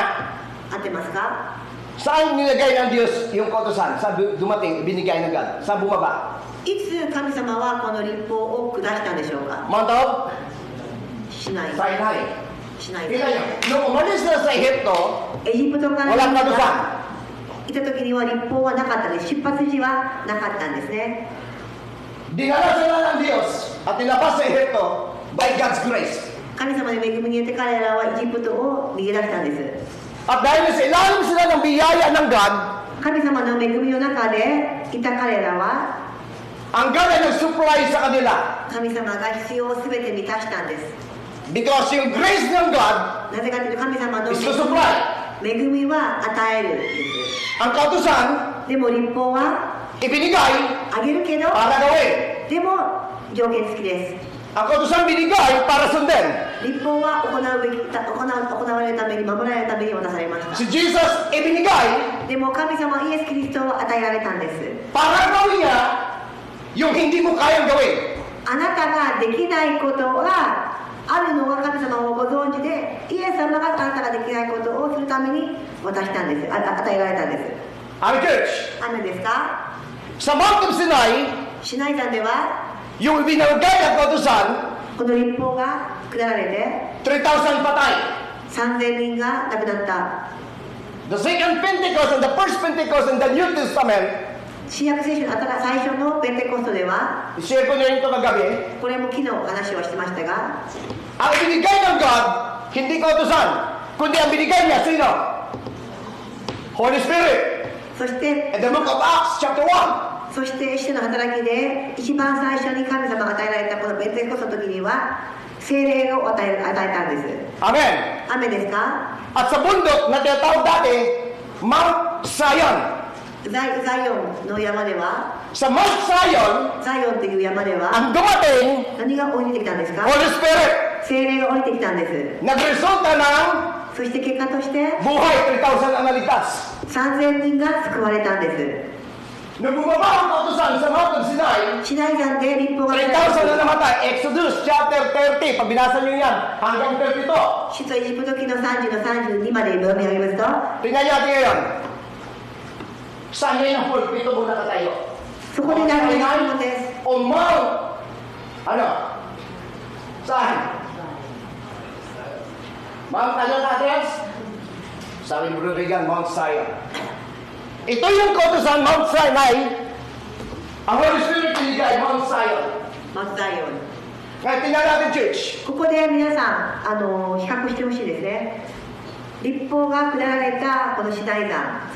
合ってますか。 Saan nilagay ng Diyos yung kautusan? Saan dumating, binigay ng God? Saan bumaba? いつ神様はこの立法を下したんでしょうか。 Mount of しない。 Sinai. しない。 Tingnan nyo, nung umalis na sa Ehipto, エジプトから walang kautusan. いた時には立法はなかったです。出発時はなかったんですね。 Dinala sila ng Diyos at nilabas sa Ehipto by God's grace. 神様の恵みによって彼らはエジプトを逃げ出したんです。 At dahil sa ilalim sila ng biyaya ng God, 神様の恵みの中でいた彼らは ang God ay nag-supply sa kanila. 神様が必要を全て満たしたんです。 Because yung grace ng God なぜかというと神様の is to supply. 恵みは与えるんです。 Ang kautusan, でも立法は ibinigay あげるけど para gawin. でも条件付きです。 Ang kautusan binigay para sundin. 立法は行われるために守られるために渡されました。 Si Jesus ibinigay でも神様イエス・キリストを与えられたんです。 para gawin niya yung hindi mo kayang gawin. あなたができないことがあるのが神様をご存知で、イエス様があなたができないことをするために渡したんです。与えられたんです。 Ang church, アメンですか。 sa Mount of Sinai, シナイ山では yung ibinigay ng kautusan, この立法が下られて 3,000 patay. 3000人が亡くなった。 The second Pentecost and the first Pentecost in the New Testament, 新約聖書の最初のペンテコストでは、 i-share ko na rin ito kagabi, これも昨日話をしてましたが、 ang binigay ng God, hindi kautusan, kundi ang binigay niya, sino? Holy Spirit. そして In the book of Acts, chapter 1. そして使徒の働きで一番最初に神様が与えられたこのペンテコストの時には聖霊を与えたんです。 Amen. 雨ですか？ At sa bundok na tinatawag dati, Mount Zion. ザイオンの山では、 Sa Mount Zion, ザイオンという山では ang dumating, 何が降りてきたんですか？ Holy Spirit, 聖霊が降りてきたんです。 nagresulta ng そして結果として buhay 3,000 ang naligtas. 3000人が救われたんです。 Nung bumaba ang kautusan sa Mount of Sinai, シナイ山で立法が 3,000 na namatay. Exodus chapter 30. Pag binasa nyo yan, hanggang 32. 首都エジプト記の30の32まで読み上げますと、 Tingnan natin ngayon. Saan ngayon ang pulpito muna ka tayo? そこで流れがあるのです。 O Mount, ano? Saan? Mount ano natin? Sabi mo Regan, Mount Zion. Ito yung kautusan, Mount Sinai. Ang Holy Spirit pinigay, Mount Zion. マツザイオン。 Kaya tingnan natin, church. ここで皆さん比較してほしいですね。立法が下られたこのシナイ山、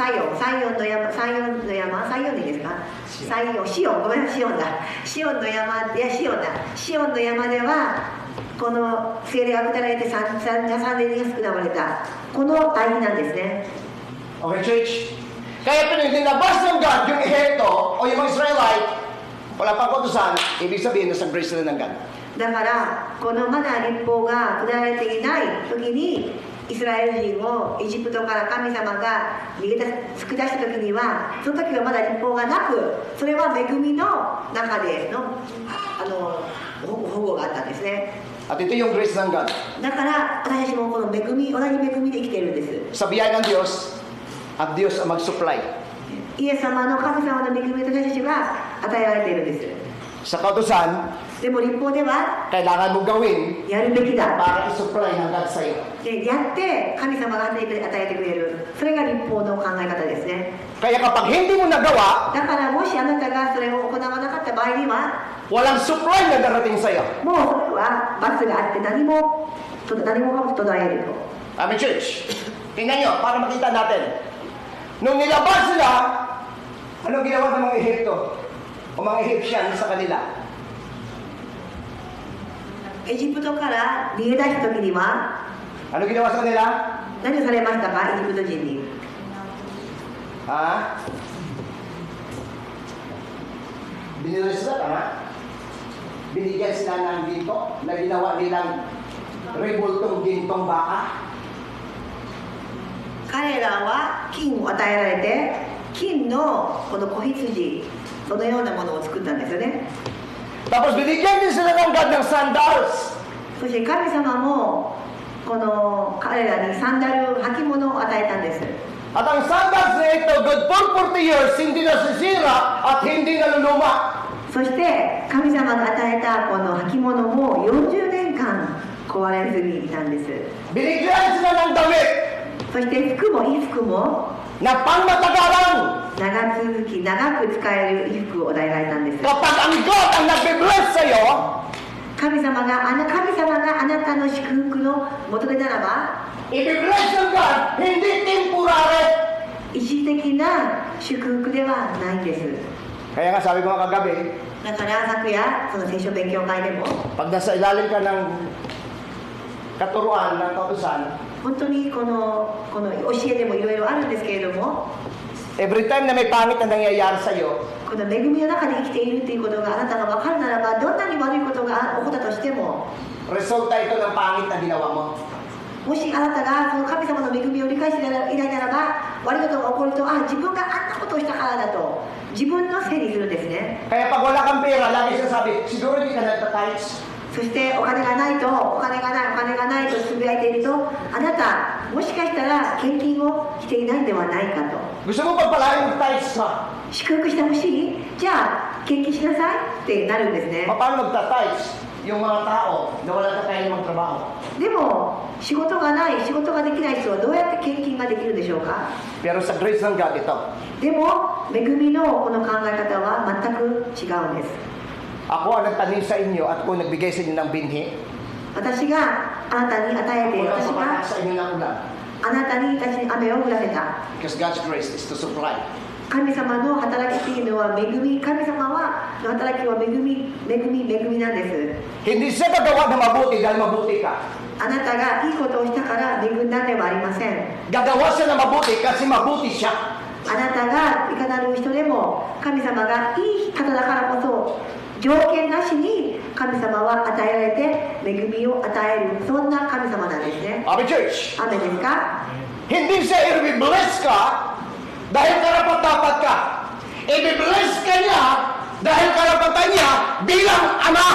サイオンの山、サイオンでいいですか？シオン、ごめんなさい、シオンの山ではこの聖霊が下られて3000人が救われたこの大日なんですね。 Okay, church. Kaya pinilabas ng God yung Ehipto o yung mga Israelite, wala pang kautusan, ibig sabihin na sa grace na ng God. だからこのまだ立法が下られていない時にイスラエル人をエジプトから神様が救い出した時にはその時はまだ立法がなくそれは恵みの中での保護があったんですね。 At ito yung grace ng God. だから私たちもこの同じ恵みで生きているんです。 Sa biyaya ng Diyos, at Diyos ang mag-supply. イエス様の神様の恵みと私たちは与えられているんです。 Sa kautusan, でも立法では kailangan mong gawin やるべきだ。 para i-supply ng God sa iyo. でやって神様が与えてくれる。それが立法の考え方ですね。 Kaya kapag hindi mo nagawa, だからもしあなたがそれを行わなかった場合には walang supply na darating sa iyo. もうそれは罰があって何も途絶えると。 Amen, church. Tingnan nyo, para makita natin. Nung nilabas sila, anong ginawa ng mga Ehipto o mga Egyptian sa kanila? エジプトから逃げ出した時には Ano ginawa sa kanila? 何をされましたか？エジプト人に。 Ha? Binili sila, tama? Binigyan sila ng ginto na ginawa nilang rebultong gintong baka. 彼らは金を与えられて金のこの子羊そのようなものを作ったんですよね。 Tapos binigyan din sila ng God ng sandals. そして神様もこの彼らにサンダル履物を与えたんです。 At ang sandals na ito, good for 40 years, hindi nasisira at hindi naluluma. そして神様が与えたこの履物も40年間壊れずにいたんです。 Binigyan sila ng damit そして衣服も衣服も na pangmatagalan. 長く使える衣服を与えられたんです。 Kapag ang God ang nagbe-bless sa iyo, 神様があなたの祝福の元手ならば i-bless ng God, hindi temporary. 一時的な祝福ではないんです。 Kaya nga sabi ko nga kagabi, だから昨夜その聖書勉強会でも pag nasa ilalim ka ng katuruan ng kautusan, 本当にこの教えでもいろいろあるんですけれども every time na may pangit na nangyayari sa iyo, この恵みの中で生きているということがあなたが分かるならばどんなに悪いことが起こったとしても resulta ito ng pangit na ginawa mo. もしあなたがその神様の恵みを理解していないならば悪いことが起こると自分があんなことをしたからだと自分のせいにするんですね。 Kaya pag wala kang pera, lagi sinasabi, siguro hindi ka nagtatights. そしてお金がないとつぶやいているとあなたもしかしたら献金をしていないんではないかと Gusto mo pagpalain mag-tithes ka? 祝福してほしいじゃあ献金しなさいってなるんですね。 Paano magta-tithes yung mga tao na wala na kaya magtrabaho? でも仕事ができない人はどうやって献金ができるでしょうか？ Pero sa grace ng God ito, でも恵みのこの考え方は全く違うんです。 Ako ang nagtanim sa inyo at ako nagbigay sa inyo ng binhi. 私があなたに与えて、 Ako 私 nagpapala が sa inyo ng ulan. あなたに雨を降らせた。 Because God's grace is to supply. 神様の働きっていうのは恵み、神様はの働きは恵みなんです。 Hindi siya gagawa na mabuti dahil mabuti ka. あなたがいいことをしたから恵んだんではありません。 Gagawa siya na mabuti kasi mabuti siya. あなたがいかなる人でも神様がいい方だからこそ条件なしに神様は与えられて恵みを与える、そんな神様なんですね。 Amen, church. アメですか？ Hindi siya i-bless ka dahil karapat-dapat ka. I-bless ka niya dahil karapatan niya bilang ama.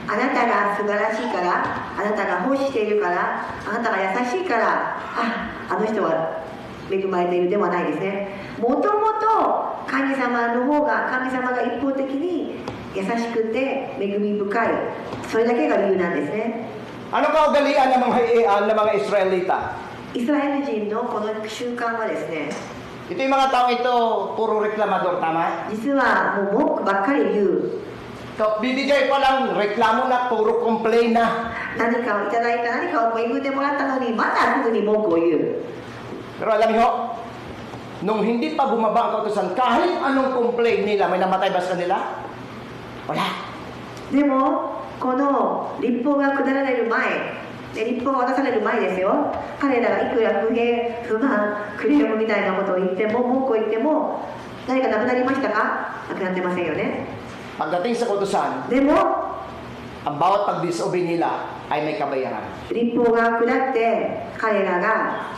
あなたが素晴らしいから、あなたが奉仕しているから、あなたが優しいから、あの人は恵まれているではないですね。もともと神様の方が、神様が一方的に優しくて恵み深い、それだけが理由なんですね。 Ano kaugalian ng mga Israelita? イスラエル人のこの習慣はですね、 Ito yung mga taong ito, puro reklamador, tama? 実はもう文句ばっかり言う。 Bibigay pa lang reklamo na puro complain na. 何かをいただいた、何かを恵んでもらったのに、またすぐに文句を言う。 Pero alam niyo, nung hindi pa bumaba ang kautusan, kahit anong complain nila, may namatay ba sa kanila? Wala. でもこの立法が下られる前で、立法が渡される前ですよ、彼らがいくら不平不満クレームみたいなことを言っても、文句を言っても、何かなくなりましたか？なくなってませんよね。 Pagdating sa kautusan, でも ang bawat pag-disobey nila ay may kabayaran. 立法が下って彼らが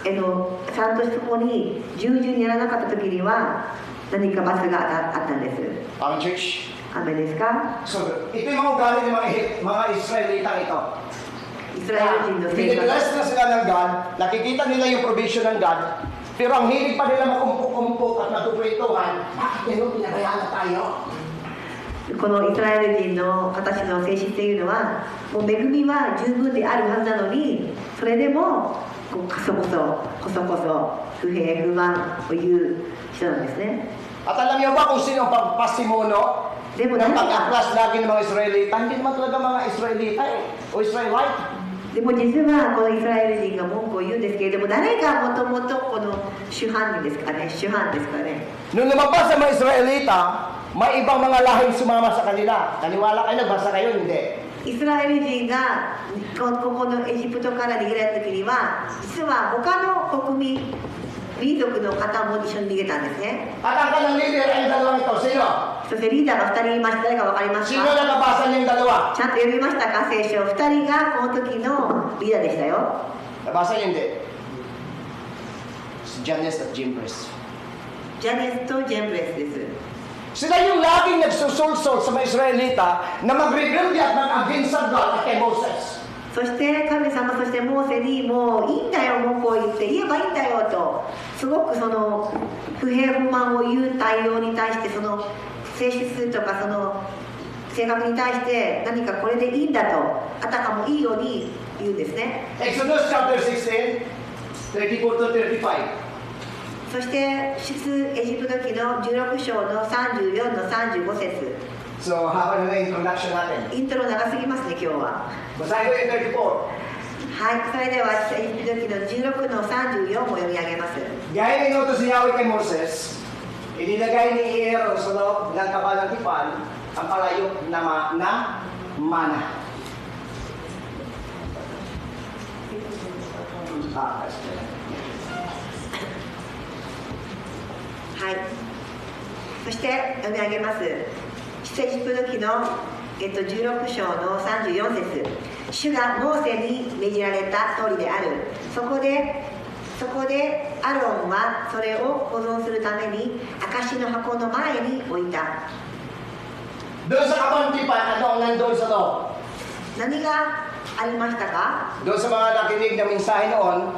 ちゃんとそこに従順にやらなかった時には何か罰があったんです。 Amen, church? 雨ですか？ So, ito yung mga ugali ng mga Israelita ito. イスラエル人の生活。 Binibless na sila ng God, nakikita nila yung provision ng God, pero ang hilig pa nila mag-umpok-umpok at magkukwituhan, bakit ganun pinabayaan na tayo? このイスラエル人の私の性質というのは、もう恵みは十分であるはずなのに、それでもこそ不平不満を言う人なんですね。 At alam niyo ba kung sino ang pasimuno ng pag-aklas lagi ng mga Israelita? Hindi naman talaga mga Israelita o Israelite. でも実はこのイスラエル人が文句を言うんですけれども、誰がもともとこの主犯ですかね、主犯ですかね。 Nung lumabas ang mga Israelita, may ibang mga lahing sumama sa kanila. Kaniwala kayo, nagbasa kayo, hindi. イスラエル人がここのエジプトから逃げられた時には、実は他の国民、民族の方も一緒に逃げたんですね。 At ang kanilang leader ay yung dalawang ito. Sino? そしてリーダーが2人いました。誰か分かります Sino か？ nakabasa niyo yung dalawa? ちゃんと読みましたか、聖書。2人がこの時のリーダーでしたよ。 Nabasa niyo hindi? Si Jannes at Jambres. ジャネスとジェンブレスです。 Sila yung laging nagsusulsol sa mga Israelita na mag-rebelde at mag-against sa God at kay Moses. そして神様、そしてモーセにもういいんだよ、もうこう言って言えばいいんだよと、すごくその不平不満を言う対応に対して、その性質とかその性格に対して何かこれでいいんだと、あたかもいいように言うんですね。 Exodus chapter 16, 34 to 35. そして出エジプト記の16章の34の35節。 So, haba na yung introduction natin. イントロ長すぎますね、今日は。 Basahin ko yung 34. はい、それではエジプト記の16の34を読み上げます。 Gaya ng inutos ni Yahweh kay Moses, inilagay ni Aaron sa loob ng kabalang tipan ang palayok na mana.はい、そして読み上げます。出エジプト記の、16章の34節。主がモーセに命じられた通りである。そこでアロンはそれを保存するために証の箱の前に置いた。 Doon sa kabalang tipan, ano ang nandun sa loob? 何がありましたか？ Doon sa mga nakinig na mensahe noon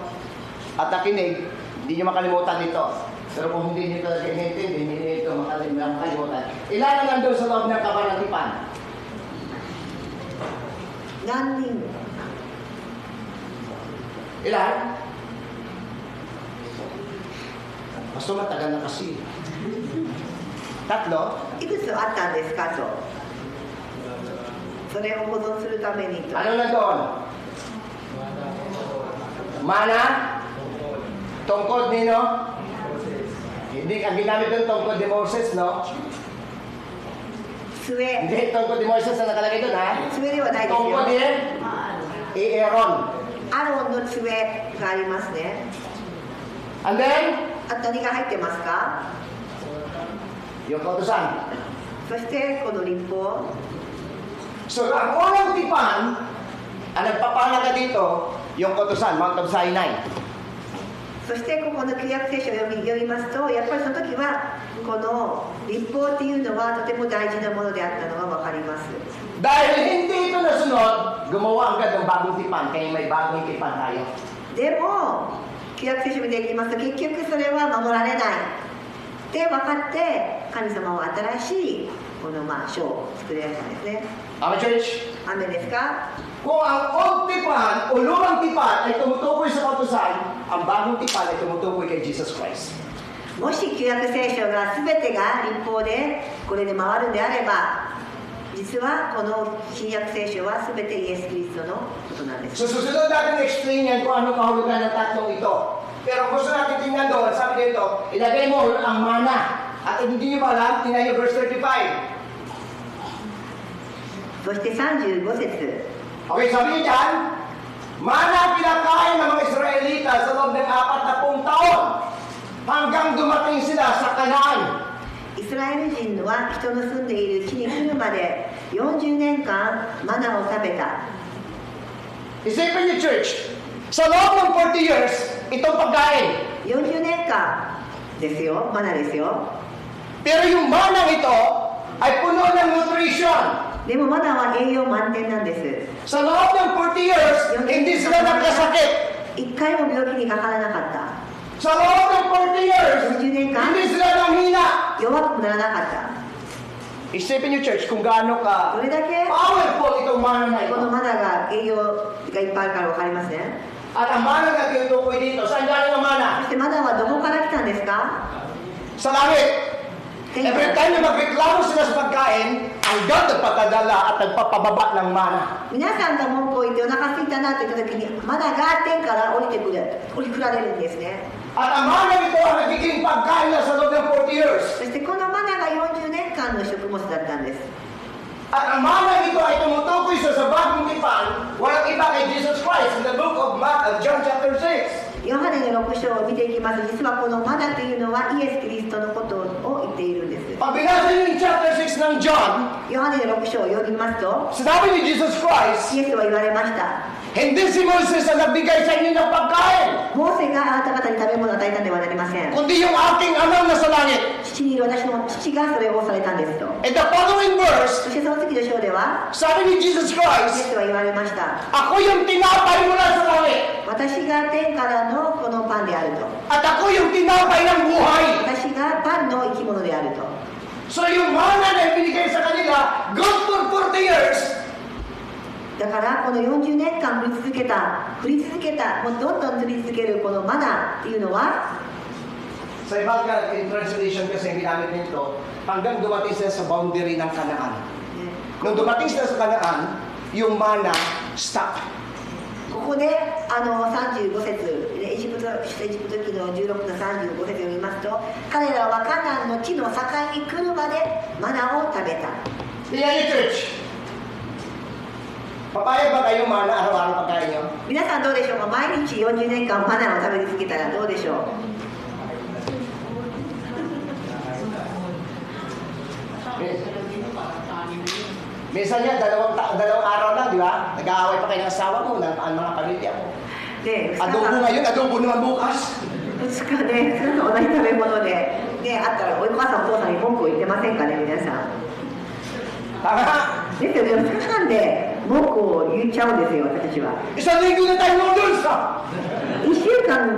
at nakinig, hindi nyo makalimutan nito. Pero kung hindi nyo talaga inintindi, hindi nyo ito makalimutan. Ilan ang nandun sa loob ng kabalang tipan? 何人？ Ilan? Basta matagal na kasi. Tatlo? いくつあったんですかと。それを保存するためにと。 Ano na doon? Mana? Tungkod nino? Hindi, ang ginamit doon tungkod ni Moses, no? 杖、 Hindi, tungkod ni Moses na nakalagay doon, ha? 杖ではないです Tungkod よ。 ni Aaron. アロンの杖がありますね。 And then, あと何が入ってますか？ yung kautusan. そしてこの立法。 So, ang unang tipan, ang nagpapahalaga dito, yung kautusan, Mount of Sinai. そしてここの旧約聖書を読みますと、やっぱりその時はこの立法っていうのはとても大事なものであったのがわかります。 Dahil hindi ito nasunod, gumawa agad ng bagong tipan, kaya may bagong tipan tayo. でも旧約聖書を見ていきますと結局それは守られないって分かって神様は新しいこの書を作り出したんですね。 Amen, church? アーメンですか？ Kung ang old tipan o lumang tipan ay tumutukoy sa kautusan, ang bagong tipan ay tumutukoy kay Jesus Christ. もし旧約聖書が全てが立法でこれで回るんであれば、実はこの新約聖書は全てイエス・キリストのことなんです。 So susunod natin explain yan kung ano kahulugan ng tatlong ito. Pero gusto natin tingnan doon, sabi dito, ilagay mo ang mana. At hindi nyo ba alam, tingnan nyo verse 35. そして35節。 Okay, sabi niyo dyan, mana pinakain ng mga Israelita sa loob ng 40 taon hanggang dumating sila sa Kanaan. イスラエル人は人の住んでいる地に来るまで40年間マナを食べた。 Isipin niyo, church, sa loob ng 40 years, itong pagkain. 40年間ですよ、マナですよ。 Pero yung mana ito ay puno ng nutrition. でもマナは栄養満点なんです。 Sa loob ng 40 years, hindi sila nagkasakit. 一回も病気にかからなかった。 Sa loob ng 40 years, 40年間 hindi sila nanghina. 弱くならなかった。 Isipin niyo, church, kung gaano ka どれだけ powerful itong mana na この ito. マナが栄養がいっぱいあるから分かりますね。 At ang mana na tinutukoy dito, saan galing ang mana? そしてマナはどこから来たんですか？ Sa langit. 天 Every から。 time na magreklamo sila sa pagkain, ang God nagpatadala at nagpapababa ng mana. 皆さんが文句を言ってお腹空いたなって言った時にマナが天から降りてくる、降り降られるんですね。 At ang mana ito ang nagiging pagkain na sa loob ng 40 years. そしてこのマナが40年間の食物だったんです。 At ang mana ito ay tumutukoy sa bagong tipan, walang iba kay Jesus Christ in the book of John chapter 6. ヨハネの6章を見ていきます。実はこのマナというのはイエス・キリストのことを言っているんです。 Pag binasa niyo yung chapter 6 ng John, ヨハネの6章を読みますと、 sinabi ni Jesus Christ, イエスは言われました。 hindi si Moses ang nagbigay sa inyo ng pagkain, モーセがあなた方に食べ物を与えたんではなりません。 kundi yung aking amaw na sa langit. 父にいる私の父がそれをされたんですと。 In the following verse, そしてその次の章では、 sabi ni Jesus イエ Christ, スは言われました。 ako yung tinapay mula sa langit, 私が天からのこのパンであると。 at ako yung tinapay ng buhay. 私がパンの生き物であると。 So yung mana na ibinigay sa kanila, good for 40 years, だからこの40年間降り続けた、もうどんどん降り続けるこのマナっていうのは、 sa ibang translation kasi ginamit nito, hanggang dumating sila sa boundary ng Kanaan. Nung dumating sila sa Kanaan, yung mana stop. ここで35節、エジプト記の16の35節を見ますと、彼らはカナンの地の境に来るまでマナを食べた。 Tingnan niyo, church. Papayag ba kayo mana araw-araw pagkain nyo? 皆さんどうでしょうか？毎日40年間マナを食べ続けたらどうでしょう？ Minsan yan, dalawang araw lang, di ba? Nag-aaway pa kayo ng asawa mo, ng mga pamilya mo. で、Adobo ngayon, adobo naman bukas. 2日ね、その同じ食べ物で、ね、あったらお母さんお父さんに文句を言ってませんかね、皆さん。 Tama? ですよね、2日間で文句を言っちゃうんですよ、私たちは。 Isang linggo na tayo noodles, ha? 1週間、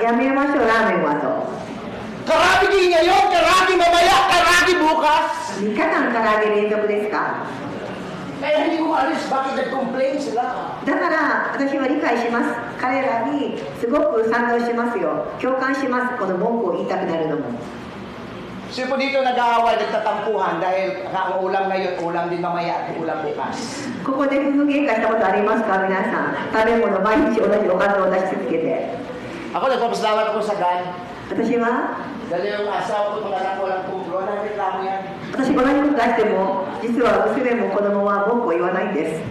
やめましょう、ラーメンはと。 Karagi ngayon, karagi mamaya, karagi bukas. 3日間唐揚げ連続ですか？ Kaya hindi ko maalis, bakit nag-complain sila? だから私は理解します。彼らにすごく賛同しますよ。共感します。この文句を言いたくなるのも。 Kasi po dito nag-aaway, nagtatampuhan dahil ang ulam ngayon, ulam din mamaya at ulam bukas. ここで夫婦喧嘩したことありますか皆さん。食べ物毎日同じおかずを出し続けて。 Ako nagpapasalamat ako sa God. 私は Dahil yung asawa ko, mga anak ko lang kung wala na reklamo yan. 私同じこと出しても実は娘も子供は文句を言わないんです。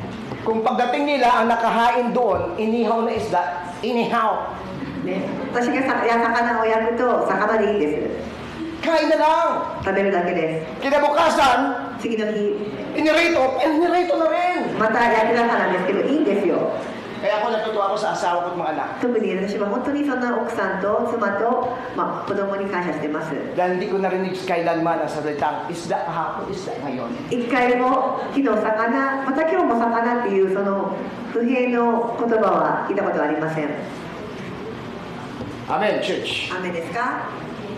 Kung pagdating nila ang nakahain doon, inihaw na isda, inihaw. ね、私が魚を焼くと魚でいいです。 Kain na lang. 食べるだけです。 Kinabukasan, 次の日 inirito na rin. また焼き魚なんですけどいいんですよ。 Kaya ako natutuwa ako sa asawa ko at mga anak. 特に私は本当にそんな奥さんと妻と、子供に感謝してます。 Dahil hindi ko narinig kailanman ang salitang isda kahapon, isda ngayon. 一回も昨日魚、また今日も魚っていうその不平の言葉は聞いたことはありません。 Amen, church. 雨ですか？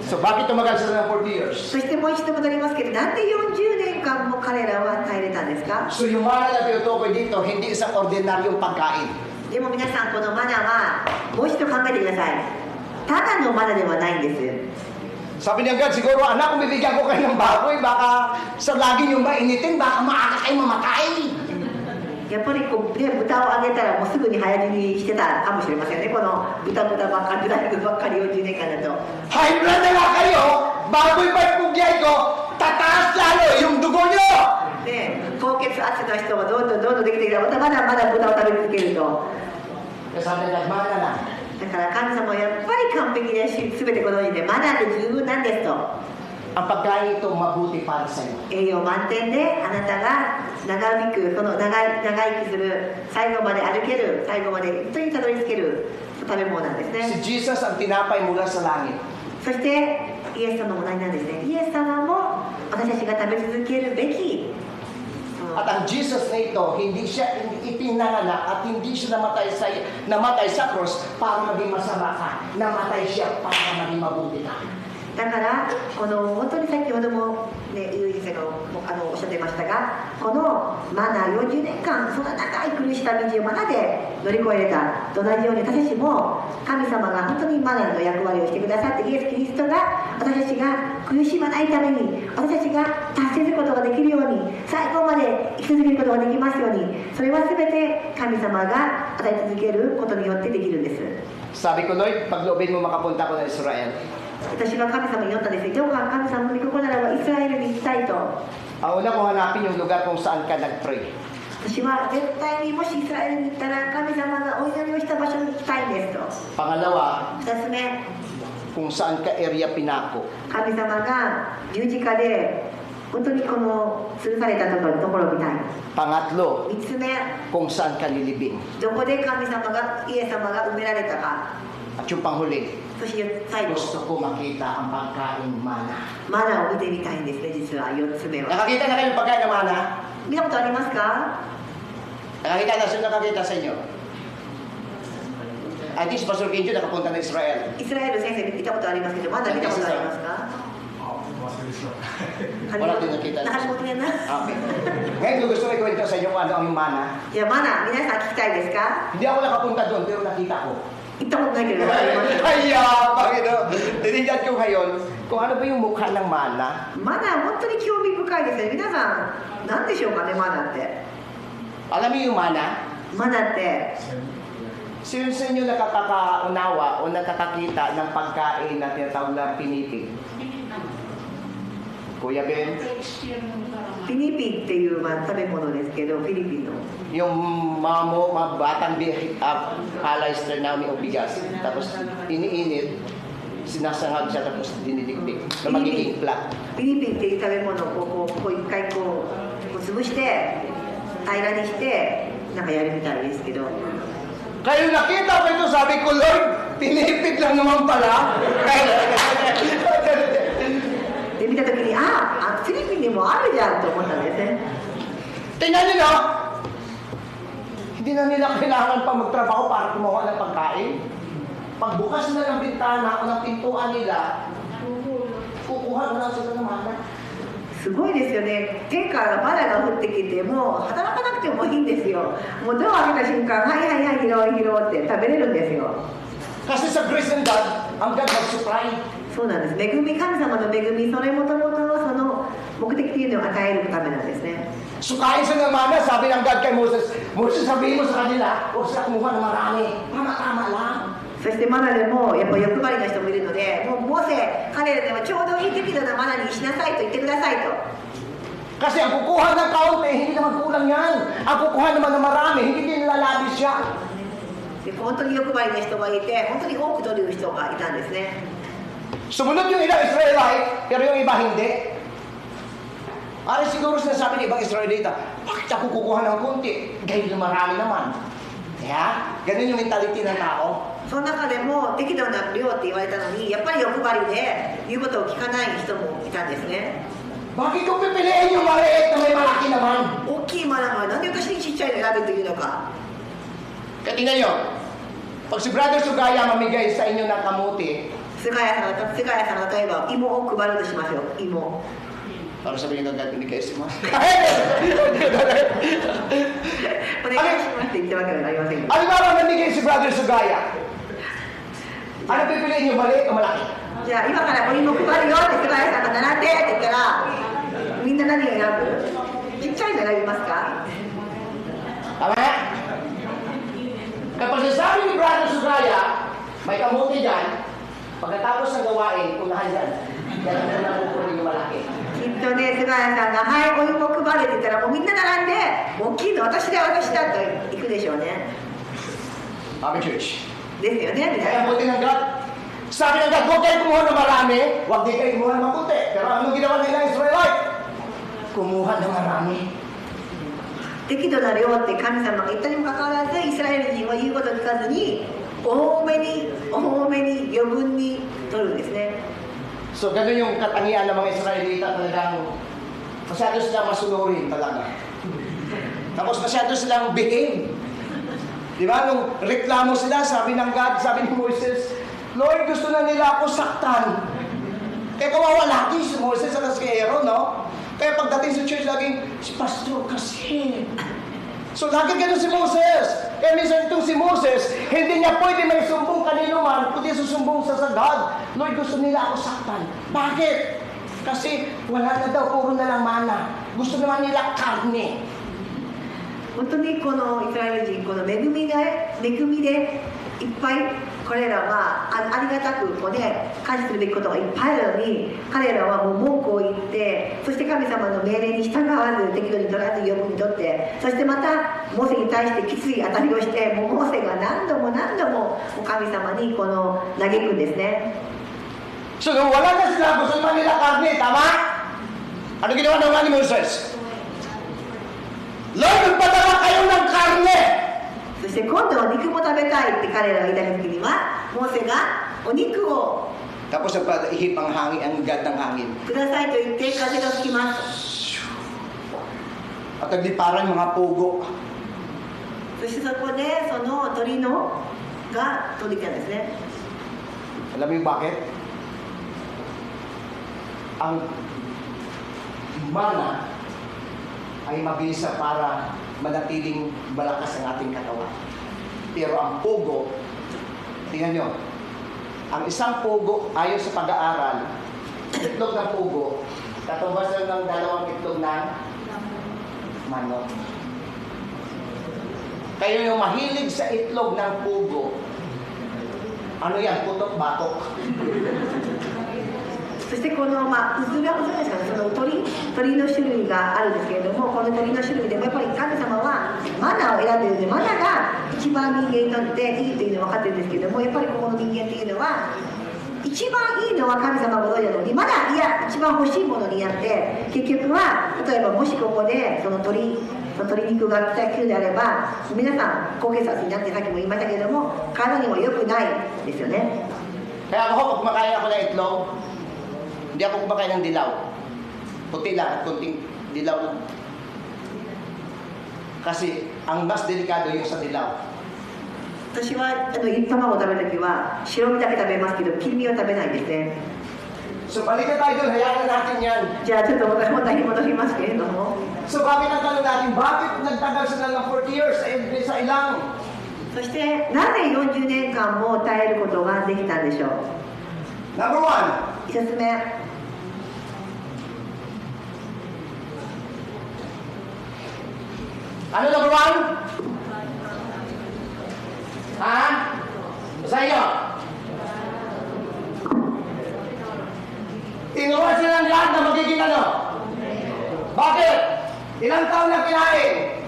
So bakit tumagal sila ng 40 years? そしてもう一度戻りますけど、なんで40年間も彼らは耐えれたんですか？ So yung mana na tinutukoy dito, hindi isang ordinaryong pagkain. でも皆さんこのマナはもう一度考えてください。ただのマナではないんです。 Sabi niya agad, siguro anak, kung bibigyan ko kayo ng baboy, baka sa lagi niyong mainitin, baka maaga kayo mamatay. やっぱりこう、ね、豚をあげたらもうすぐに早死にしてたかもしれませんね。この豚ばっかり40年間だと。 High blood na nga kayo, baboy pa yung pugyay ko, tataas lalo yung dugo niyo. ね、高血圧の人がどんどんできてきたらまだまだ豚を食べ続けると。 Sabi niya, mana lang. だから神様はやっぱり完璧で全てご存知でマナーで十分なんですと。 Ang pagkain ito mabuti para sa iyo. 栄養満点であなたが長生きする、最後まで歩ける、最後まで本当にたどり着ける食べ物なんですね。 Si Jesus ang tinapay mula sa langit. そしてイエス様も何なんですね。イエス様も私たちが食べ続けるべき。 At ang Jesus na ito, hindi siya ipinanganak at hindi siya namatay sa cross para maging masama ka. Namatay siya para maging mabuti ka. だからこの本当に先ほどもね、ゆうじ先生がおっしゃってましたが、このマナー40年間そんな長い苦しさ道をマナーで乗り越えれたと同じように、私たちも神様が本当にマナーの役割をしてくださって、イエス・キリストが私たちが苦しまないために、私たちが達成することができるように、最後まで生き続けることができますように、それは全て神様が与え続けることによってできるんです。 Sabi ko, Lord, pagloobin mo makapunta ko ng Israel. 私は神様に祈ったんですよ。どうか神様の御心ならばイスラエルに行きたいと。 Ang una kong hanapin yung lugar kung saan ka nag-pray. 私は絶対にもしイスラエルに行ったら神様がお祈りをした場所に行きたいんですと。 Pangalawa, 2つ目、 kung saan ka area pinako. 神様が十字架で本当にこの吊るされたところを見たい。 Pangatlo, 3つ目、 kung saan ka nilibing. どこで神様がイエス様が埋められたか。 At yung panghuli, そして最後、 gusto ko makita ang pagkain mana. マナーを見てみたいんですね。実は4つ目は。 Nakakita na kayo ng pagkain ng mana? 見たことありますか？ Nakakita sa inyo. I think si Pastor Kenjo nakapunta ng Israel. イスラエル先生見たことありますけど、まだ見たことありますか？ Wala din nakita. Nakalimutan yan na. Okay. Ngayon gusto ko ikwento sa inyo kung ano ang mana. いや、マナー、皆さん聞きたいですか？ Hindi ako nakapunta doon pero nakita ko. 行ったことないけど、わかります。 Kaya, Panginoon, tinignan ko ngayon kung ano ba yung mukha ng mana. マナー、本当に興味深いですね。皆さん、何でしょうかね、マナーって。 Alam niyo yung mana? マナーって、 Sino sa inyo nakakaunawa o nakakakita ng pagkain na tinatawag na pinipig? Kuya Ben? ピニピっていう、食べ物ですけど、フィリピンの。 Yung mga batang palay na o bigas, tapos iniinit, sinasangag siya tapos dinidikdik na magiging flat. フィリピンっていう食べ物をこう一回こう潰して平らにしてなんかやるみたいですけど。 Kayo nakita ko ito, sabi ko, Lord, pinipig lang naman pala. で見た時にフィリピンにもあるじゃんと思ったんですね。 Tingnan niyo, no? Hindi na nila kailangan pa magtrabaho para kumuha ng pagkain. Pagbukas na ng bintana o ng pintuan nila, kukuha na lang sila ng mana. すごいですよね。天からバラが降ってきて、もう働かなくてもいいんですよ。もうドア開けた瞬間、はいはいはい、拾おう拾おうって食べれるんですよ。Kasi sa grace ng God, ang God mag-supply. そうなんです。恵み、神様の恵み、それもともとのその目的っていうのを与えるためなんですね。Sukain sila ng mana, sabi ng God kay Moses, Moses, sabihin mo sa kanila, huwag sila kumuha ng marami. Tama-tama lang. そしてマナでもやっぱ欲張りな人もいるので、もうモーセ、彼らではちょうどいい適度なマナにしなさいと言ってくださいと。 Kasi ang kukuha ng kaunti, hindi naman kulang yan. Ang kukuha naman ng marami, hindi din nilalabis siya. で本当に欲張りな人がいて、本当に多く取る人がいたんですね。 Sumunod yung ilang Israelite, pero yung iba hindi. Para siguro sinasabi ng ibang Israelita, bakit ako kukuha ng kunti? Gayun yung marami naman. Kaya, ganun yung mentality ng tao. その中でも適度な量って言われたのに、やっぱり欲張りで言うことを聞かない人もいたんですね。 Bakit ko pipiliin yung maliit na may malaki naman? 大きいマナがなんで私にちっちゃいの選べというのか。 Kaya tingnan nyo, pag si Brother Sugaya mamigay sa inyo ng kamuti, 菅谷さんが例えば芋を配るとしますよ。芋。 para sabihin ng God, binigay si Mas. お願いしますって言ってるわけではありませんけど。 Ano ba mamigay si Brother Sugaya? Ano pipiliin yung maliit o malaki? じゃあ今からお芋配るよって菅谷さんが習ってって言ったら、みんな何を選ぶ？ちっちゃいの選びますか？ Tama? Kapag sasabi ni Brother Sugaya, may kamuti dyan, pagkatapos ng gawain, unahan dyan. Yan ang unang kukunin yung malaki. きっとね、菅谷さんが「はいお芋配れ」って言ったら、もうみんな並んで「大きいの私だ私だ」と行くでしょうね。 Amen, church. ですよね、皆 Kaya さん。 buti ng God. Sabi ng God, huwag kayo kumuha ng marami, huwag din kayo kumuha ng makunti. Pero ano ginawa nila ng Israelite? Kumuha ng marami. 適度な量って神様が言ったにもかかわらず、イスラエル人は言うことを聞かずに多めに余分に取るんですね。 So, ganun yung katangian ng mga Israelita, talagang masyado silang masunurin talaga. Tapos masyado silang behave. Di ba? Nung reklamo sila, sabi ng God, sabi ni Moses, Lord, gusto na nila ako saktan. Kaya kawawa lagi si Moses at si Aaron, no? Kaya pagdating sa church, laging, si Pastor kasi. So, lagi ganun si Moses. Kaya minsan itong si Moses, hindi niya pwede may sumbong kanino man, kundi susumbong sa God. Lord, gusto nila ako saktan. Bakit? Kasi wala na daw, puro na lang mana. Gusto naman nila karne. 本当にこのイスラエル人、この恵みでいっぱい彼らはありがたくこう、ね、感謝するべきことがいっぱいあるのに、彼らはもう文句を言って、そして神様の命令に従わず、適度に取らず余分に取って、そしてまたモーセに対してきつい当たりをして、もうモーセが何度も神様にこの嘆くんですね。 So, nung wala na sila, gusto naman nila karne, tama? Ano ginawa naman ni Moses? Lord, magpadala kayo ng karne! そして今度は肉も食べたいって彼らが言いた時には、モーセがお肉を Tapos nagpa-ihip ang hangin, ang God ng hangin. くださいと言って風が吹きます。 At nagliparan mga pugo. そしてそこでその鳥のが飛んできたんですね。 Alam mo yung bakit? Ang mana ay mabisa para manatiling malakas ang ating katawan. Pero ang pugo, tingnan nyo, ang isang pugo, ayon sa pag-aaral, itlog ng pugo, katumbas lang ng 2 itlog ng manok. Kayo yung mahilig sa itlog ng pugo, ano yan? Putok-batok. そしてこのうずらですかね、その鳥の種類があるんですけれども、この鳥の種類でもやっぱり神様はマナを選んでいるので、マナが一番人間にとっていいというのは分かってるんですけれども、やっぱりここの人間というのは一番いいのは神様がご存知なのに、まだいや一番欲しいものになって、結局は例えばもしここでその鶏肉が来るであれば、皆さん高血圧になって、さっきも言いましたけれども、体にも良くないですよね。 Kaya ako, pag kumakain ako ng itlog, hindi ako kumakain ng dilaw. Puti lang at kunting dilaw lang. Kasi ang mas delikado yung sa dilaw. 私は卵を食べるときは白身だけ食べますけど、黄身は食べないんですね。So balik na tayo doon, hayaan na natin yan. じゃあちょっと私も戻りますけれども、 So bakit ang tanong natin, bakit nagtagal sila ng 40 years sa ilang? そしてなぜ40年間も耐えることができたんでしょう。 Number 1, 一つ目、 ano number 1? Ha? Basahin nyo. Tinuruan sila ng lahat na magiging ano? Bakit? Ilang taon na kinain?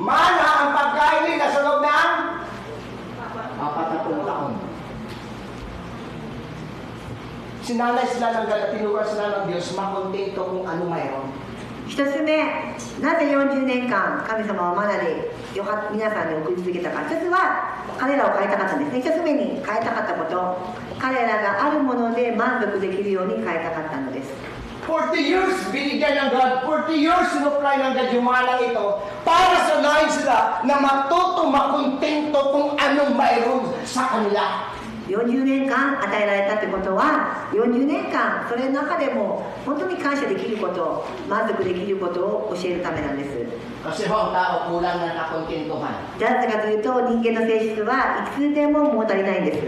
Mana ang pagkain nila sa loob ng 40 taon. Sinalay sila ng gala, tinuruan sila ng Diyos, makontento kung ano mayroon. 一つ目、なぜ40年間神様はマナで皆さんに送り続けたか。一つは彼らを変えたかったんですね。一つ目に変えたかったこと、彼らがあるもので満足できるように変えたかったのです。 40 years binigyan ng God, 40 years sinupply ng God yung manang ito para sanayin sila na matuto, makontento kung anong mayroon sa kanila. 40年間与えられたってことは、40年間それの中でも本当に感謝できること、満足できることを教えるためなんです。 Kasi ho, ang tao kulang ng kakontentuhan. なぜかというと、人間の性質はいつでも物足りないんです。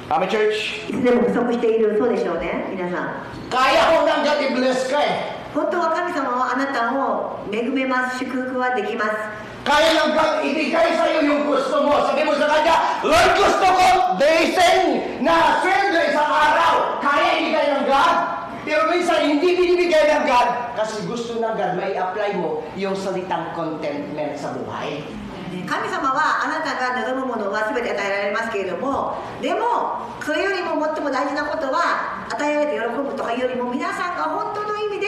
Amen, church? いつでも不足している、そうでしょうね、皆さん。 Kaya ho ng God i-bless ka eh. 本当は神様はあなたを恵めます、祝福はできます。 Kaya ng God ibigay sa iyo yung gusto mo. Sabi mo sa Kanya, Lord, gusto ko daising na sweldo isang araw. Kaya ibigay ng God. Pero minsan hindi binibigay ng God kasi gusto ng God may apply mo yung salitang contentment sa buhay. 神様はあなたが望むものは全て与えられますけれども、でもそれよりも最も大事なことは与えられて喜ぶとかよりも皆さんが本当の意味で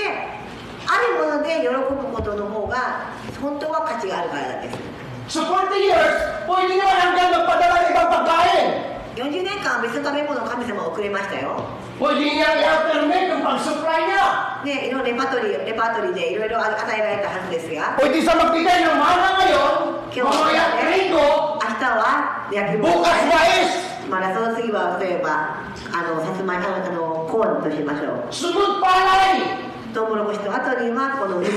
あるもので喜ぶことの方が本当は価値があるからなんです。 So 40 years, pwede naman ang God magpadala ng ibang pagkain. 40年間別の食べ物を神様はくれましたよ。 Pwede niya i-alternate yung pag-supply niya. ね、いろいろレパートリーでいろいろ与えられたはずですが、 Pwede sa magbigay ng mana ngayon, 今日は mamaya trigo, 明日は焼き物 bukas mais, まだその次は例えばさつまいもコーンとしましょう。 sunod palay, トウモロコシと後にはこの麦、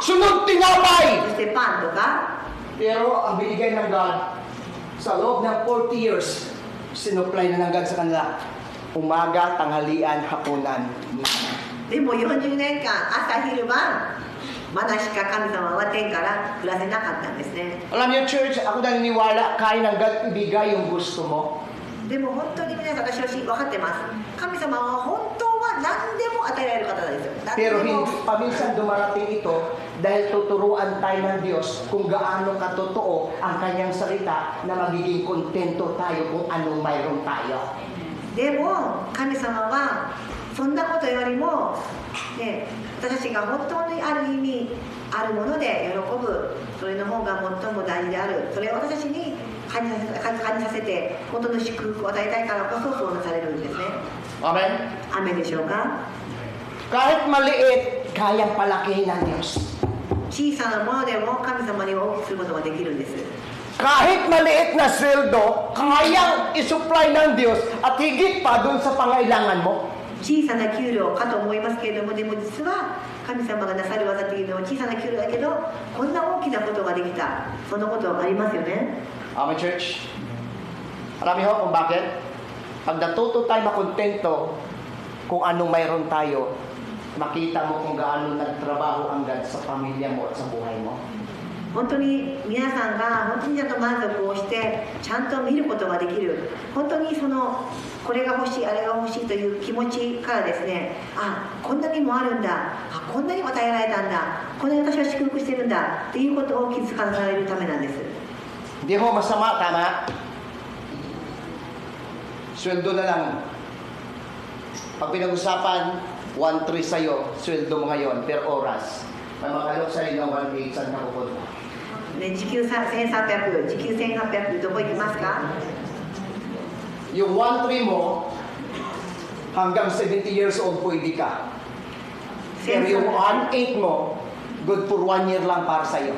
sunod tinapay. そしてパンとか。 Pero ang binigay ng God, sa loob ng 40 years, sinupply na ng God sa kanila. Umaga, tanghalian, hapunan. でも40年間朝昼晩マナしか神様は天から降らせなかったんですね。 Alam niyo, church, ako naniniwala, kaya ng God ibigay yung gusto mo. でも本当に皆さん私は分かってます。神様は本当は何でも与えられる方なんですよ。 Pero 何で hindi も paminsan dumarating ito dahil tuturuan tayo ng Diyos kung gaano katotoo ang kanyang salita na magiging kontento tayo kung anong mayroon tayo. でも神様はそんなことよりも、ね、私たちが本当にある意味あるもので喜ぶ、それの方が最も大事である、それを私たちに感じさせて本当の祝福を与えたいからこそそうなされるんですね。 Amen? 雨でしょうか。 Kahit maliit, kayang palakihin ng Diyos. 小さなものでも神様に大きくすることができるんです。 Kahit maliit na sweldo, kayang isupply ng Diyos at higit pa dun sa pangailangan mo. 小さな給料かと思いますけれども、でも実は神様がなさる技というのは小さな給料だけどこんな大きなことができた、そんなことありますよね。 Amen, church? Marami ho kung bakit? Pag natuto tayo makontento kung anong mayroon tayo, makita mo kung gaano nagtrabaho ang God sa pamilya mo at sa buhay mo. 本当に皆さんが本当にちゃんと満足をしてちゃんと見ることができる、本当にこれが欲しいあれが欲しいという気持ちからですね、あ、こんなにもあるんだ、あ、こんなにも与えられたんだ、こんなに私は祝福してるんだっていうことを気づかされるためなんです。 Hindi ho masama, tama? Sweldo na lang. Pag pinag-usapan, 1.3 sa'yo, sweldo mo ngayon per oras. May makalok sa'yo ng 1.8, saan ka pupunta? ね、時給1300、時給1800、どこ行きますか？ Yung 1.3 mo, hanggang 70 years old pwede ka. Pero yung 1.8 mo, good for 1 year lang para sa'yo.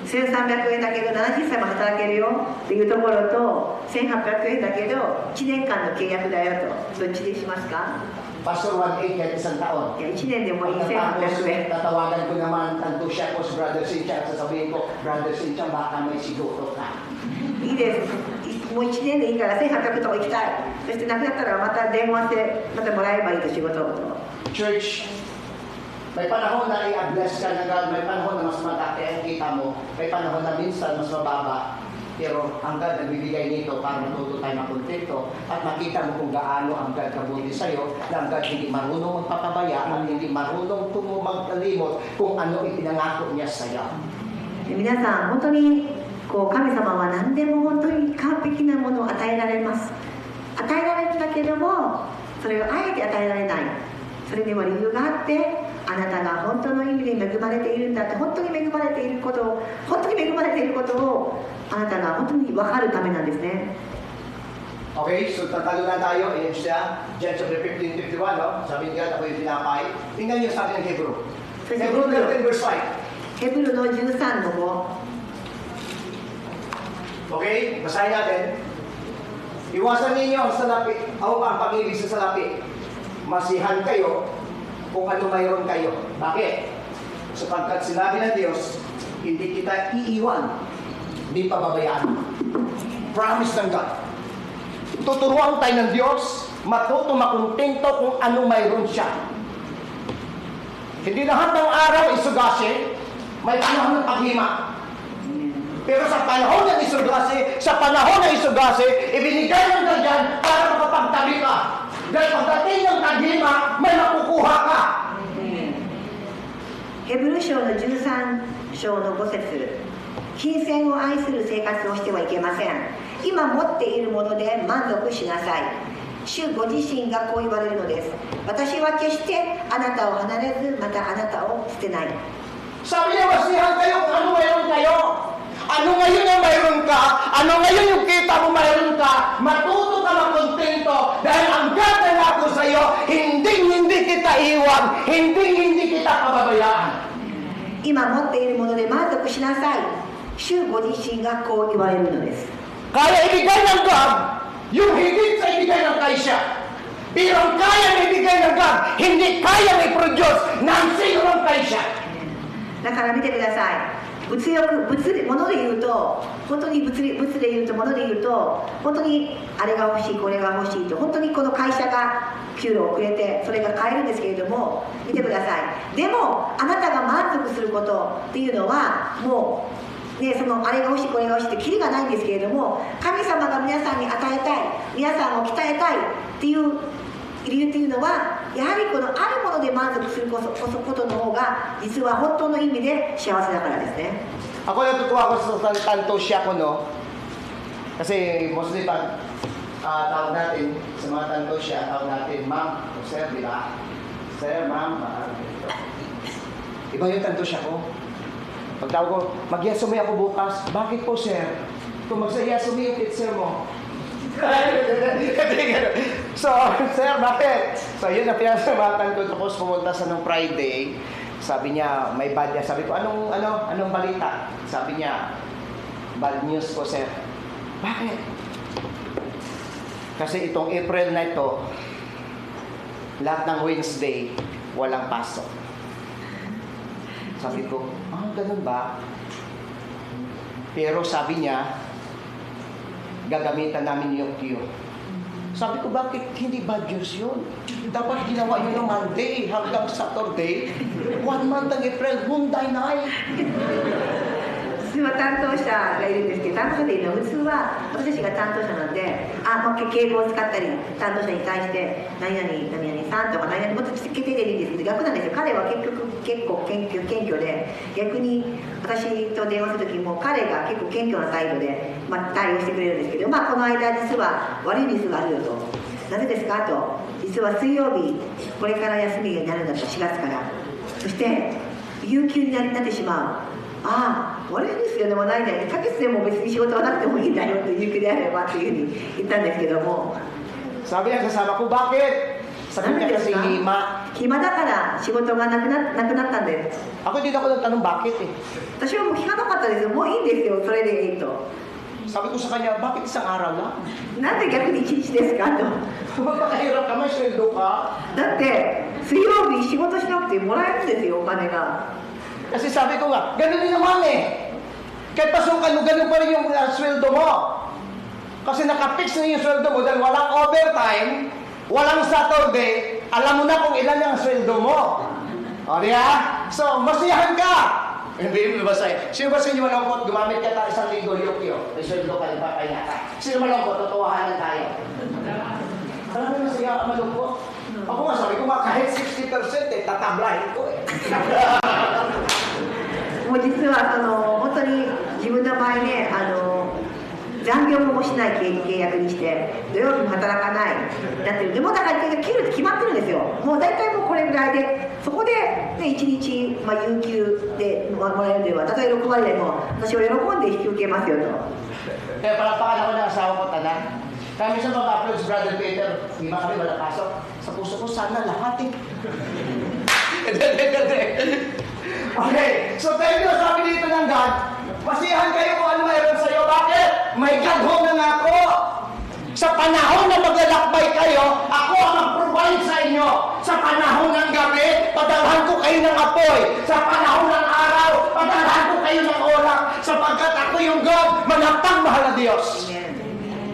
1300円だけど70歳も働けるよっていうところと1800円だけど1年間の契約だよとどっちにしますか？ Pastor 1.8 kahit isang taon. いや1年でもいいPagkatapos, 1800円 tatawagan ko naman tanto siya ko si Brother Cynthia at sasabihin ko, Brother Cynthia, baka may siguro ka. いいですもう1年でいいから1800とこ行きたいそしてなくなったらまた電話してまたもらえばいいと仕事を Church, may panahon na i-bless ka ng God, may panahon na mas mataki ang kita mo, may panahon na minsan mas mababa, pero ang God nagbibigay nito para matuto tayo makontento at makita mo kung gaano ang God kabuti sa'yo, na ang God hindi marunong magpapabaya at hindi marunong magkalimot kung ano ipinangako niya sa'yo. 皆さん本当にこう神様は何でも本当に完璧なものを与えられます与えられるんだけどもそれをあえて与えられないそれにも理由があってあなたが本当の意味で恵まれているんだって本当に恵まれていることをあなたが本当に分かるためなんですね Okay, so tatalo na tayo. Ayan siya. John chapter 15, 51, no? Sabi niya, ako yung pinapay. Tingnan niyo sa atin ng Hebrew. Hebrew 13 verse 5. ヘブルの13の Okay, basahin natin. Iwasan ninyo ang salapi, o ang pag-ibig sa salapi. Masihan kayo kung ano mayroon kayo. Bakit? Sapagkat sinabi ng Diyos, hindi kita iiwan, hindi pababayaan. Promise ng God. Tuturuan tayo ng Diyos, matuto makontento kung ano mayroon siya. Hindi lahat ng araw isugasi, may panahon ng paghima. Pero sa panahon ng isugasi, ibinigay ng God yan para makapagtabi ka. Dahil pagdating ng taghima, may makukuha ka. ヘブル書の13章の5節金銭を愛する生活をしてはいけません今持っているもので満足しなさい主ご自身がこう言われるのです私は決してあなたを離れずまたあなたを捨てない Sabi niya, masihan kayo kung ano mayroon kayo. Ano ngayon ang mayroon ka? Ano ngayon yung kita mo mayroon ka? Matuto ka makontento dahil ang God na nako sa iyo, hindi kita iwan, hindi kita pababayaan. 今持っているもので満足しなさい主ご自身がこう言われるのです Kaya ibigay ng God yung higit sa ibigay ng kaisya. Pero ang kaya na ibigay ng God, hindi kaya na i-produce ng sino ng kaisya. だから見てください物で言うと本当に物で言うと物で言うと本当にあれが欲しいこれが欲しいと本当にこの会社が給料をくれてそれが買えるんですけれども見てくださいでもあなたが満足することっていうのはもうねそのあれが欲しいこれが欲しいってキリがないんですけれども神様が皆さんに与えたい皆さんを鍛えたいっていう理由っていうのはやはりこのあるもので満足することの方が実は本当の意味で幸せだからですね Ako natutuwa ako sa tanto siya ko, no? Kasi mostly pag tawag natin sa mga tanto siya, tawag natin ma'am o sir, di ba? Sir, ma'am, iba yung tanto siya ko. Pag tawag ko, mag-yasumi ako bukas. Bakit po, sir? Kung mag-yasumi yung sir mo. So, sir, bakit? So, yun na pinasamatan ko. Tapos pumunta sa nung Friday. Sabi niya, may bad niya. Sabi ko, anong balita? Sabi niya, bad news po, sir. Bakit? Kasi itong April na ito, lahat ng Wednesday, walang pasok. Sabi ko, ganun ba? Pero sabi niya, gagamitan namin yung queue. Sabi ko, bakit hindi bad news yun? Dapat ginawa yun ng Monday hanggang Saturday. 1 month ang April, Hyundai na ay. 普通は担当者がいるんですけど担当者でいるのは普通は私たちが担当者なんで敬語を使ったり担当者に対して何々さんとか何々もっと決定でいいんですけど逆なんですよ彼は結構謙虚で逆に私と電話する時も彼が結構謙虚な態度で、対応してくれるんですけどこの間実は悪いニュースがあるよとなぜですかと実は水曜日これから休みになるんだと4月からそして有給になってしまう悪いニュースでもないんだよ1ヶ月でも別に仕事はなくてもいいんだよって有給であればっていうふうに言ったんですけども Sabi niya kasama ko, bakit? Sabi niya kasi hima. 暇だから仕事がなくなったんです。 Ako din ako nagtanong bakit eh. 私はもう聞かなかったですよ。もういいんですよ、それでいいと。 Sabi ko sa kanya, bakit isang araw lang? なんで逆に一日ですかと。 Magpakahirap ka, may sweldo ka. だって水曜日仕事しなくてもらえるんですよ、お金が。 Kasi sabi ko nga, ganun din naman eh. Kahit pasukan mo, ganun pa rin yung sweldo mo. Kasi nakapix na yung sweldo mo dahil walang overtime, walang Saturday, alam mo na kung ilan yung sweldo mo. O diya? So, masiyahan ka. Hindi mo ba sa'yo? Sino ba sa inyo malungkot? Gumamit ka tayo 1 linggo, yuk-yuk. May sweldo ka, di ba? Kaya ka. Sino malungkot? Totohanan tayo. Alam mo masaya ka malungkot? Ako nga, sabi ko nga, kahit 60% eh, tatablahin ko eh. もう実は本当に自分の場合ね、残業もしない契約にして土曜日も働かないなってる。でもだから給料って決まってるんですよ。もう大体もうこれぐらいで、そこで、ね、1日、有給でもらえるでは、たとえ6割でも私は喜んで引き受けますよと。 Kaya palapakan ako ng asawa ko, tanan. Kami sa mag-upload si Brother Peter, di ba kami wala pasok? Sa puso ko, sana lahat eh. Okay, so thank you, sabi dito ng God, masiyahan kayo kung ano mayroon sa iyo. Bakit? May God ho na nga ako. Sa panahon na maglalakbay kayo, ako ang mag-provide sa inyo. Sa panahon ng gabi, padalhan ko kayo ng apoy. Sa panahon ng araw, padalhan ko kayo ng oras. Sapagkat ako yung God, manapang mahal na Diyos.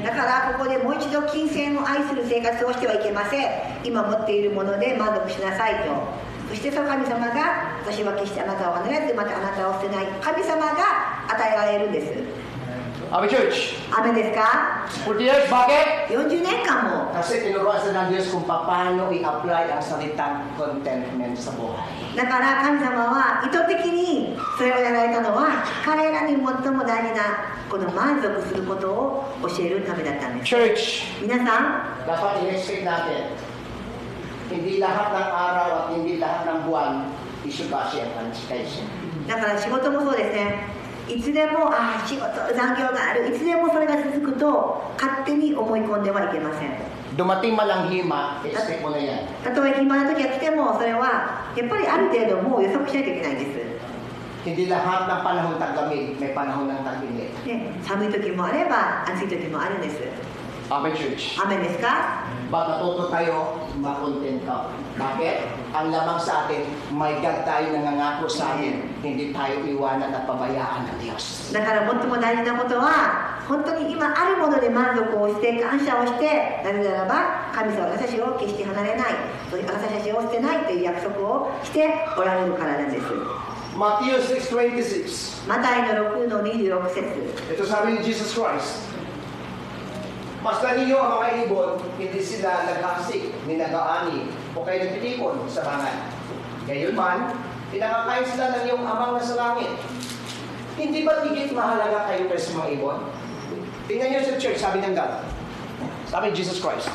だからここでもう一度金銭を愛する生活をしてはいけません。今持っているもので満足しなさいと。そしてその神様が、私は決してあなたを離れずまたあなたを捨てない神様が与えられるんです。 Amen, church. 雨ですか？ 40 years, bakit? 40年間も。 Kasi tinuruan sa ng Diyos kung paano i-apply ang salitang contentment sa buhay. だから神様は意図的にそれをやられたのは、彼らに最も大事なこの満足することを教えるためだったんです。 Church, 皆さん、 dapat i-expect natin, hindi lahat ng araw at hindi lahat ng buwan isubashi ang anticipation. だから仕事もそうですね。いつでも仕事残業がある、いつでもそれが続くと勝手に思い込んではいけません。 Dumating man ang hima, expect mo na yan. たとえ暇な時が来ても、それはやっぱりある程度もう予測しないといけないんです。 Hindi lahat ng panahon taglamig, may panahon ng tag-init. ね、寒い時もあれば暑い時もあるんです。 Amen, church. 雨ですか？ Ba't natuto tayo, makontent ka? Bakit? Ang lamang sa atin, may God tayo nangangako sa atin, hindi tayo iwanan at pabayaan ng Diyos. だから最も大事なことは、本当に今あるもので満足をして感謝をして、なぜならば神様は私たちを決して離れない、私たちを捨てないという約束をしておられるからなんです。 Matthew 6:26. マタイの6の26節。 Ito sabi ni Jesus Christ. Basta ninyo ang mga ibon, hindi sila naghasik, ninagaani, o kayo nagtitipon sa bangan. Ngayon man, pinangakain sila ng iyong amang nasa langit. Hindi ba higit mahalaga kayo kaysa mga ibon? Tingnan niyo sa church, sabi ng God. Sabi ni Jesus Christ.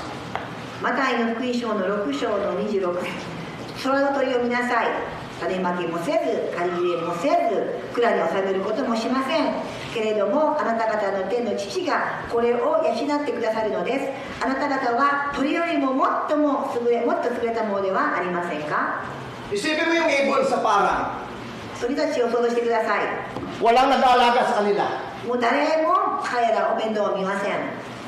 マタイの福音書の6章の26節。空の鳥を見なさい。種まきもせず、刈り入れもせず、蔵に収めることもしません。けれども、あなた方の天の父がこれを養ってくださるのです。あなた方は鳥よりももっと優れたものではありませんか？ Isipin mo yung ibon sa parang. 鳥たちを想像してください。 Walang nag-aalaga sa kanila. もう誰も彼らお面倒を見ません。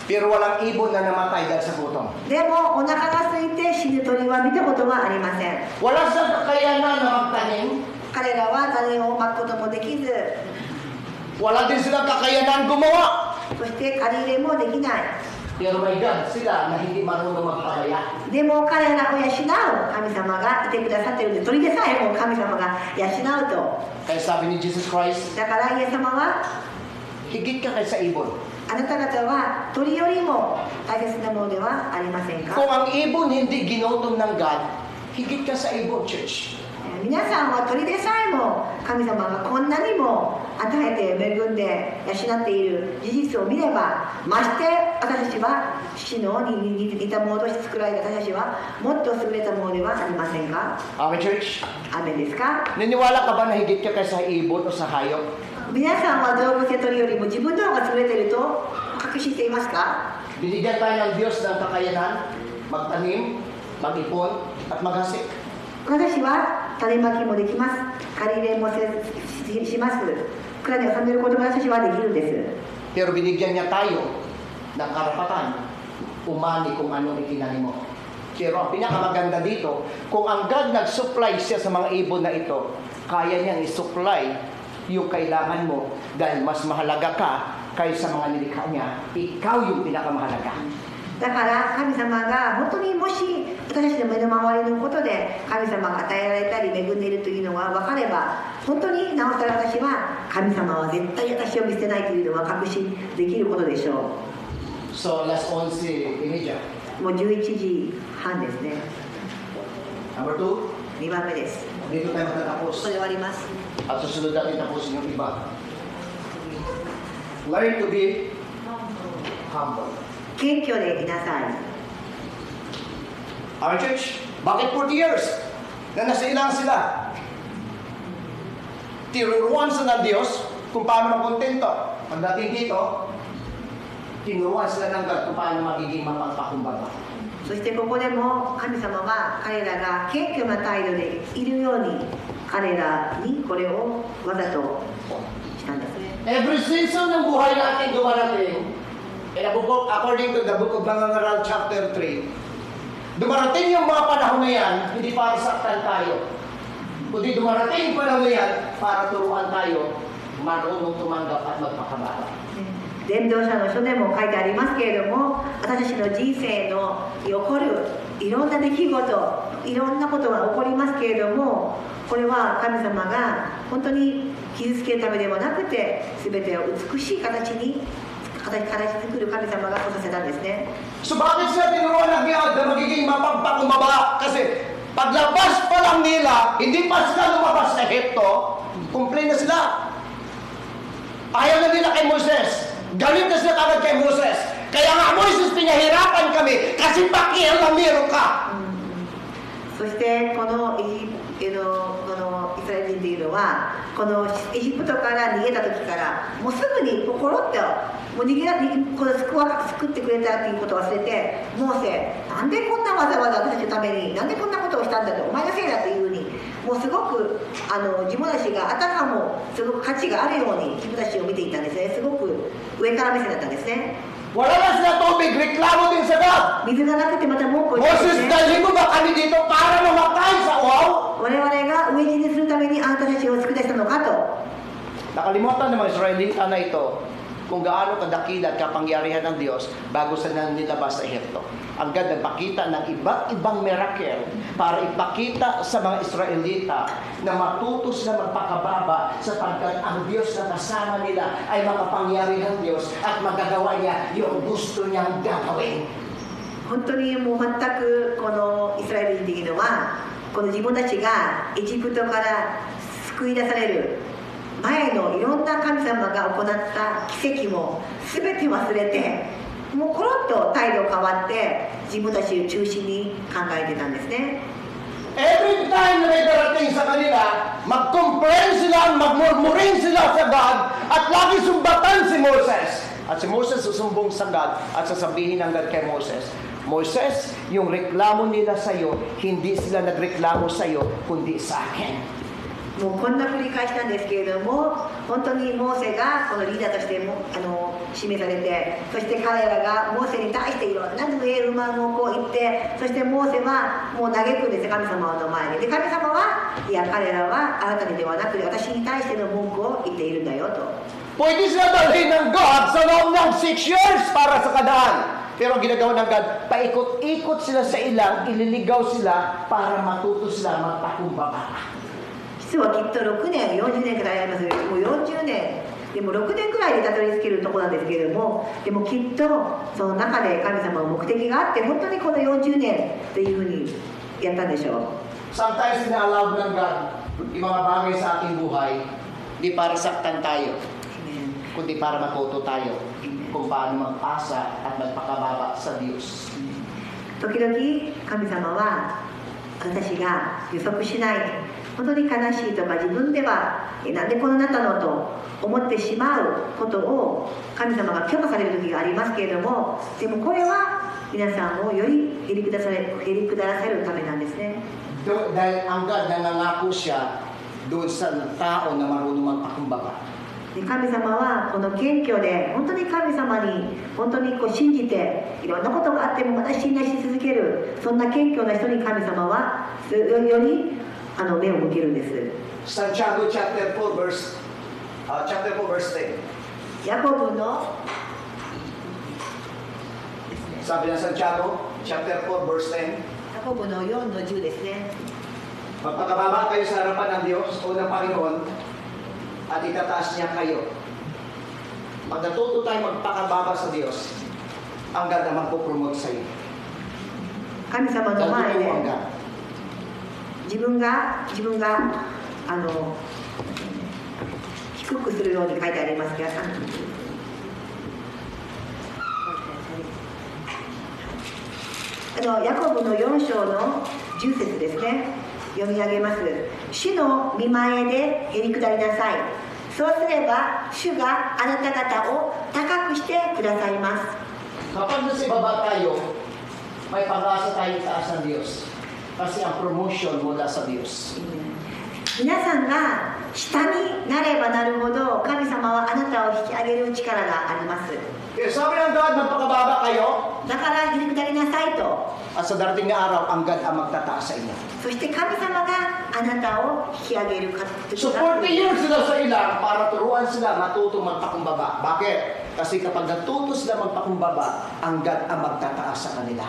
Pero walang ibon na namatay dahil sa gutom. でも、お腹が空いて死ぬ鳥は見たことはありません。 Wala sa kakayanan na magtanim. 彼らは種をまくこともできず、 Wala din silang kakayanan gumawa. そして借り入れもできない。 Pero may God sila na hindi marunong magpalaya. でも彼らを養う神様がいてくださっているんで、鳥でさえも神様が養うと。 Kaya sabi ni Jesus Christ, だからイエス様は、 higit ka kaysa ibon. あなた方は鳥よりも大切なものではありませんか？ Kung ang ibon hindi ginutom ng God, higit ka sa ibon, church. 皆さんは鳥でさえも神様がこんなにも与えて恵んで養っている事実を見れば、まして私たちは父のに似たものとして作られた私たちはもっと優れたものではありませんか？ Amen, church. アメンですか？ Niniwala ka ba na higit ka kaysa ibon o sa hayop? 皆さんは動物や鳥よりも自分の方が優れていると確信していますか？ Binigyan tayo ng Diyos ng kakayanan, magtanim, mag-ipon at maghasik. 私は種まきもできます。借り入れもします。蔵に収めることが私はできるんです。 Pero binigyan niya tayo ng karapatan umani kung ano itinanim mo. Pero ang pinakamaganda dito, kung ang God nag-supply siya sa mga ibon na ito, kaya niyang i-supply yung kailangan mo dahil mas mahalaga ka kaysa mga nilikha niya. Ikaw yung pinakamahalaga. だから神様が本当にもし私たちの目の周りのことで神様が与えられたり恵んでいるというのが分かれば、本当になおさら私は神様は絶対私を見捨てないというのは確信できることでしょ So, last 11 imedya. う。もう11時半ですね。 Number 2, 2番目です。 dito tayo ここ matatapos. で終わります。 At susunod natin tapusin yung iba. Learn to be humble. 謙虚でいなさい。 Our church, bakit 40 years na nasa ilang sila? Tinuruan sila ng Diyos kung paano magkontento. Pagdating dito, tinuruan sila ng God kung paano magiging mapagpakumbaba. そしてここでも神様は彼らが謙虚な態度でいるように彼らにこれをわざとしたんですね。 Every season ng buhay natin dumarating, according to the book of Nangangaral chapter 3, dumarating yung mga panahon na yan, hindi para saktan tayo. Kundi dumarating yung panahon na yan, para turuan tayo, marunong tumanggap at magpakabata. 伝道者の書でも書いてありますけれども、私たちの人生の起こるいろんな出来事、いろんなことが起こりますけれども、これは神様が本当に傷つけるためではなくて、全てを美しい形に作る神様がそうさせたんですね。 So bakit sila tinuruan ng God na magiging mapagpakumbaba? Kasi paglabas pa lang nila, hindi pa sila lumabas sa Ehipto, complain na sila. Ayaw na nila kay Moses. Galit na sila kagad kay Moses. Kaya nga Moses, pinahirapan kami kasi pakialamero ka. そしてこのイスラエル人というのはこのエジプトから逃げた時からもうすぐにポコロッともうこの救ってくれたということを忘れて、モーセなんでこんなわざわざ私たちのためになんでこんなことをしたんだと、お前のせいだというふうにもうすごく自分たちがあたかもすごく価値があるように自分たちを見ていたんですね。すごく上から目線だったんですね。 Wala na sila tubig, reklamo din sa God. 水がなくてまた文句を言ってですね。 Moses, dalhin mo ba kami dito para mamatay sa uhaw? 我々が飢え死にするためにあなたたちを救い出したのかと。 Nakalimutan ng mga Israelita na ito kung gaano kadakila at kapangyarihan ng Diyos bago sila nilabas sa Ehipto. Ang God nagpakita ng iba't ibang miracle para ipakita sa mga Israelita na matuto sila magpakababa sapagkat ang Diyos na kasama nila ay makapangyarihang Diyos at magagawa niya yung gusto niyang gagawin. 本当にもう全くこのイスラエル人というのはこの自分たちがエジプトから救い出される前のいろんな神様が行った奇跡も全て忘れて、もうコロッと態度変わって自分たちを中心に考えてたんですね。 Every time na may darating sa kanila, mag-complain sila, magmurmuring sila sa God at lagi sumbatan si Moses. At si Moses susumbong sa God at sasabihin ng God kay Moses, Moses, yung reklamo nila sa iyo, hindi sila nagreklamo sa iyo, kundi sa akin. もうこんな繰り返しなんですけれども、本当にモーセがこのリーダーとしても示されて、そして彼らがモーセに対していろんな不平不満をこう言って、そしてモーセはもう嘆くんです、神様の前に。で神様はいや彼らはあなたにではなくて私に対しての文句を言っているんだよと。 Pwede sila dalhin ng God sa loob ng 6 years para sa kadaan. Pero ang ginagawa ng God, paikot-ikot sila sa ilang, ililigaw sila para matuto sila magpakumbaba. 実はきっと6年、40年くらいありますけど、もう40年、でも6年くらいでたどり着けるところなんですけれども、でもきっとその中で神様の目的があって、本当にこの40年っていうふうにやったんでしょう。Sometimes na-allow ng God yung mga bagay sa ating buhay, di para saktan tayo, kundi para matuto tayo kung paano mag-asa at magpakababa sa Diyos. 時々神様は私が予測しない本当に悲しいとか自分ではなんでこうなったのと思ってしまうことを神様が許可される時がありますけれども、でもこれは皆さんをよりへりくだらせるためなんですね。 Dahil ang God nangangako siya doon sa tao na marunong magpakumbaba. で神様はこの謙虚で本当に神様に本当にこう信じていろんなことがあってもまた信頼し続ける、そんな謙虚な人に神様はより目を向けるんです。 Santiago chapter 4 verse 10. ヤコブの Sabi ng Santiago chapter 4 verse 10. ヤコブの4の10ですね。 Magpakababa kayo sa harapan ng Diyos o ng Panginoon at itataas niya kayo. Pag natuto tayo magpakababa sa Diyos, ang God na magpo-promote sa iyo. 神様の前で ang God. 自分が低くするように書いてありますけど、ヤコブの4章の10節ですね。読み上げます。主の御前でへりくだりなさい。そうすれば主があなた方を高くしてくださいます。 Kapag nasa ibaba tayo, may pag-asa tayo taas ng Diyos. Kasi ang promotion mula sa Diyos. 皆さんが下になればなるほど神様はあなたを引き上げる力があります。 Kaya sabi ng God, magpakababa kayo. だからへりくだりなさいと。 At sa darating na araw, ang God ang magtataas sa inyo. そして神様があなたを引き上げる方 So 40 years sila sa ilang para turuan sila matutong magpakumbaba. Bakit? Kasi kapag natuto sila magpakumbaba, ang God ang magtataas sa kanila.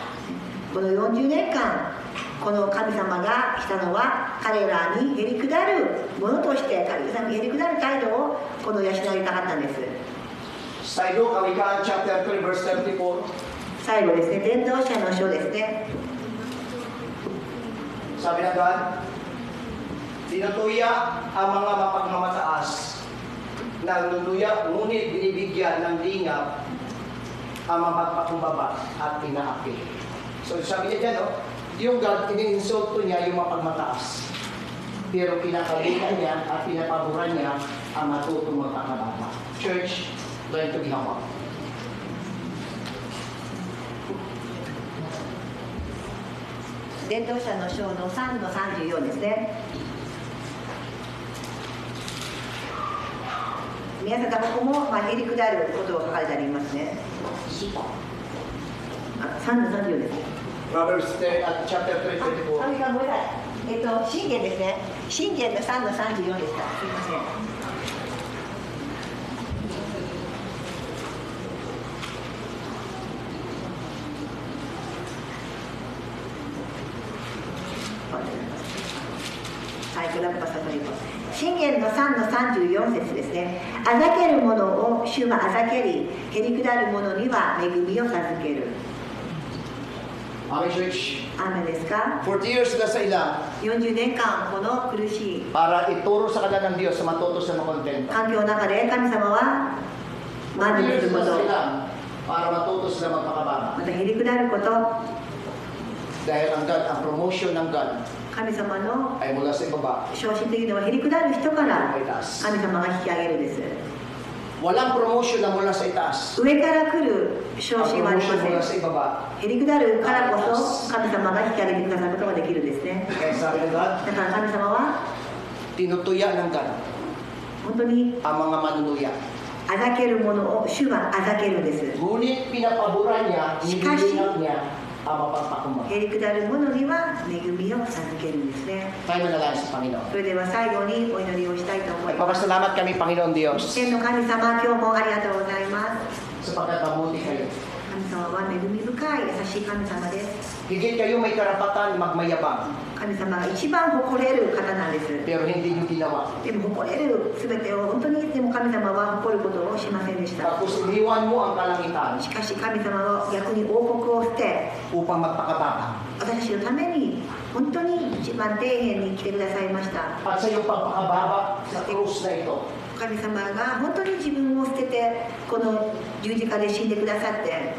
この40年間この神様が来たのは彼らにへりくだるものとして神様にへりくだる態度をこの養いたかったんです。 Sa Luke, Kawikaan chapter 3 verse 34. 最後ですね、伝道者の書ですね。 Sabi ng God, tinutuya ang mga mapagmamataas na nunuya, ngunit binibigyan ng lingap ang mapagpakumbaba at inaapi. So sabi niya dyan, no? Yung God, iniinsulto niya yung mapagmataas. Pero kinakalingan niya at pinapaboran niya ang matutong magpakababa. Church, learn to be humble. 伝道者の書の3の34ですね。皆さん、ここもへりくだることが書かれてありますね。3の34ですね。 Proverbs chapter 3, 24. ごめんなさい。信玄ですね。信玄の3の34でした。すみません。信玄の3の34節ですね。あざける者を主はあざけり、へりくだる者には恵みを授ける。Amen, church. アーメンですか。 40 years sila sa ilang 40年間この苦しい para ituro sa kanila ng Diyos sa matuto sila makontento. 環境の中で神様は満足 40 years するこ sila と、 sa ilang para matuto sila magpakababa. またへりくだること、 Dahil ang God, ang promotion ng God 神様の ay mula sa ibaba. 昇進というのはへりくだる人からay taas. 神様が引き上げるんです。 Walang promotion na mula sa itaas. 上から来る昇 Ang 進はあり promotion ま mula せん。 sa ibaba. へりくだるからこそ神様が引き上げてくださることができるんですね。 Kaya sabi ng God, だから神様は tinutuya ng God 本当に ang mga manunuya. あざけるものを主はあざけるんです。 Ngunit pinapaboran niya, Shikashi. nililinaw niya ang mapagpakumbaba. へりくだるものには恵みを授けるんですね。 Tayo manalangin sa Panginoon. それでは最後にお祈りをしたいと思います。 Nagpapasalamat kami, Panginoon Diyos, 天の神様、今日もありがとうございます。 sapagkat mabuti kayo. 神様は恵み深い優しい神様です。 Higit kayo may karapatan magmayabang, 神様が一番誇れる方なんです。 pero hindi niyo ginawa. でも誇れる全てを本当にでも神様は誇ることをしませんでした。 Tapos iniwan mo ang kalangitan しかし神様は逆に王国を捨て、 upang magpakababa. 私たちのために本当に一番底辺に来てくださいました。 At sa iyong pagpakababa sa krus na ito, 神様が本当に自分を捨ててこの十字架で死んでくださって、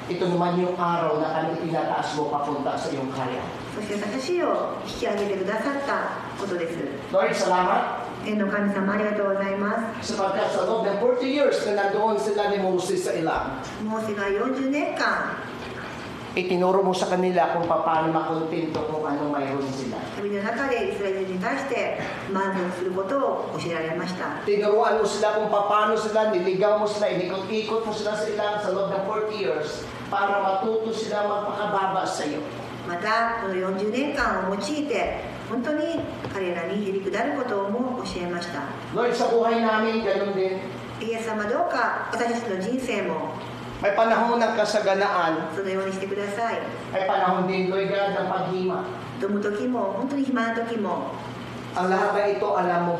ito naman yung araw na kami itinataas mo papunta sa iyong kaya. そして私を引き上げてくださったことです。 Lord, salamat 天の神様ありがとうございます。 sapagkat sa loob ng 40 years na nandoon sila ni Moses sa ilang, モーセが40年間 itinuro mo sa kanila kung paano makontento kung anong mayroon sila. 旅の中でイスラエル人に対して満足することを教えられました。 Tinuruan mo sila kung paano sila, niligaw mo sila, inikot-ikot mo sila sa ilang sa loob ng 40 years para matuto sila magpakababa sa iyo. またこの40年間を用いて本当に彼らにへりくだることをも教えました。 Lord, sa buhay namin, ganun din. イエス様どうか私たちの人生も May panahon ng kasaganaan, そのようにしてください。 may panahon din, Lord God, ng paghima. 飛ぶ時も本当に暇な時も Ang lahat ng ito, alam mo,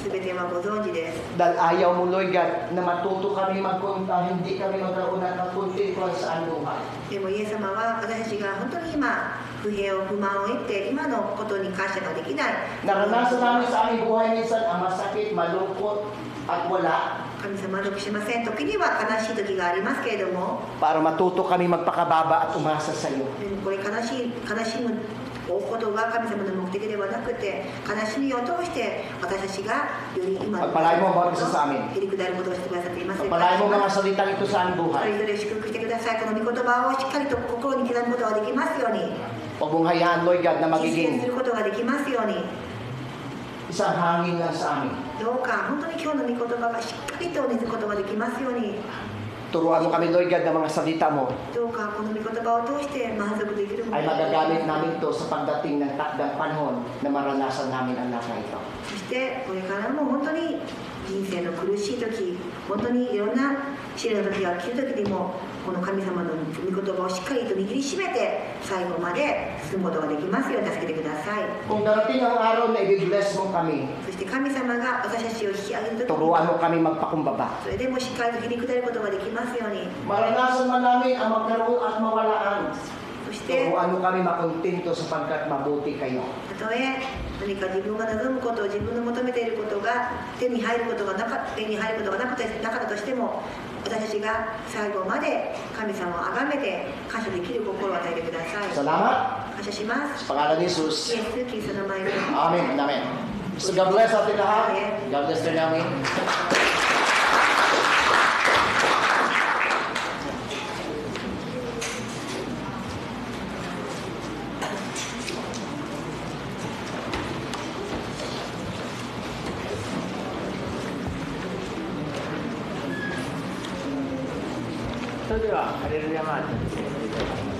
全てはご存知です。 dahil ayaw mo, Lord God, na matuto kami magkunta, hindi kami magkaroon ng kakuntintuan sa ang buhay. でもイエス様は私たちが本当に今不平を不満を言って今のことに感謝ができない Naranasan namin sa aming buhay minsan ang masakit, malungkot, at wala 神様満足しません。時には悲しい時がありますけれども para matuto kami magpakababa at umasa sa iyo. でもこれ悲しむことが神様の目的ではなくて悲しみを通して私たちがより今の Pagpalain mo ang bawat isa sa amin. へりくだることをしてくださっています。 Pagpalain mo mga salitang ito sa aming 一 buhay. 人一人祝福してください。この御言葉をしっかりと心に刻むことができますように Huwag mong hayaan, Lord God, na 実践 magiging することができますように isang hangin lang sa amin. どうか本当に今日の御言葉がしっかりと根付くことができますように Turuan mo kami, Lord God, ng mga salita mo どうかこの御言葉を通して満足できるもの ay magagamit namin ito sa pagdating ng takdang panahon na maranasan namin ang lahat na ito. そしてこれからも本当に人生の苦しい時本当にいろんな試練の時が来る時にもこの神様の御言葉をしっかりと握りしめて最後まで進むことができますように助けてください。 Kung darating ang araw na i-bless mo kami, そして神様が私たちを引き上げる時に turuan mo kami magpakumbaba. それでもしっかりとへりくだることができますように Maranasan man namin ang magkaroon at mawalaan. そして Turuan mo kami makontento sapagkat mabuti kayo. たとえ何か自分が望むこと自分の求めていることが手に入ることがなかったとしても私たちが最後まで神様を崇めて感謝できる心を与えてください。 Salamat 感謝します。 sa pangalan ni イエ Jesus. ス・キリストの名前で Amen. Amen. So God bless ating lahat. God bless din namin. So れではハレルヤマーチに進めていただきます。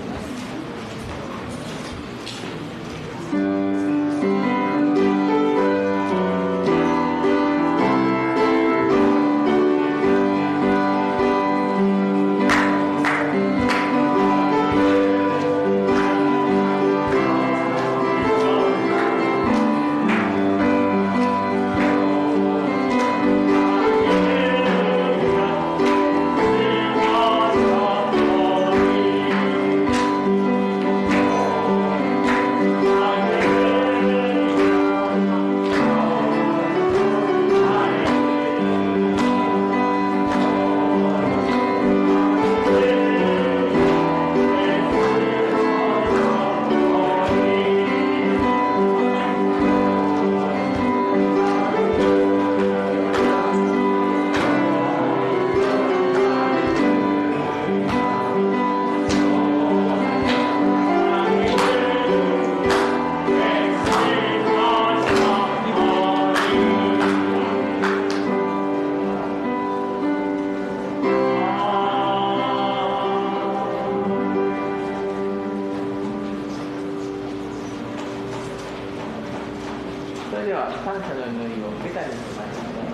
それでは感謝の祈りをベタにしてまいりたいと思いま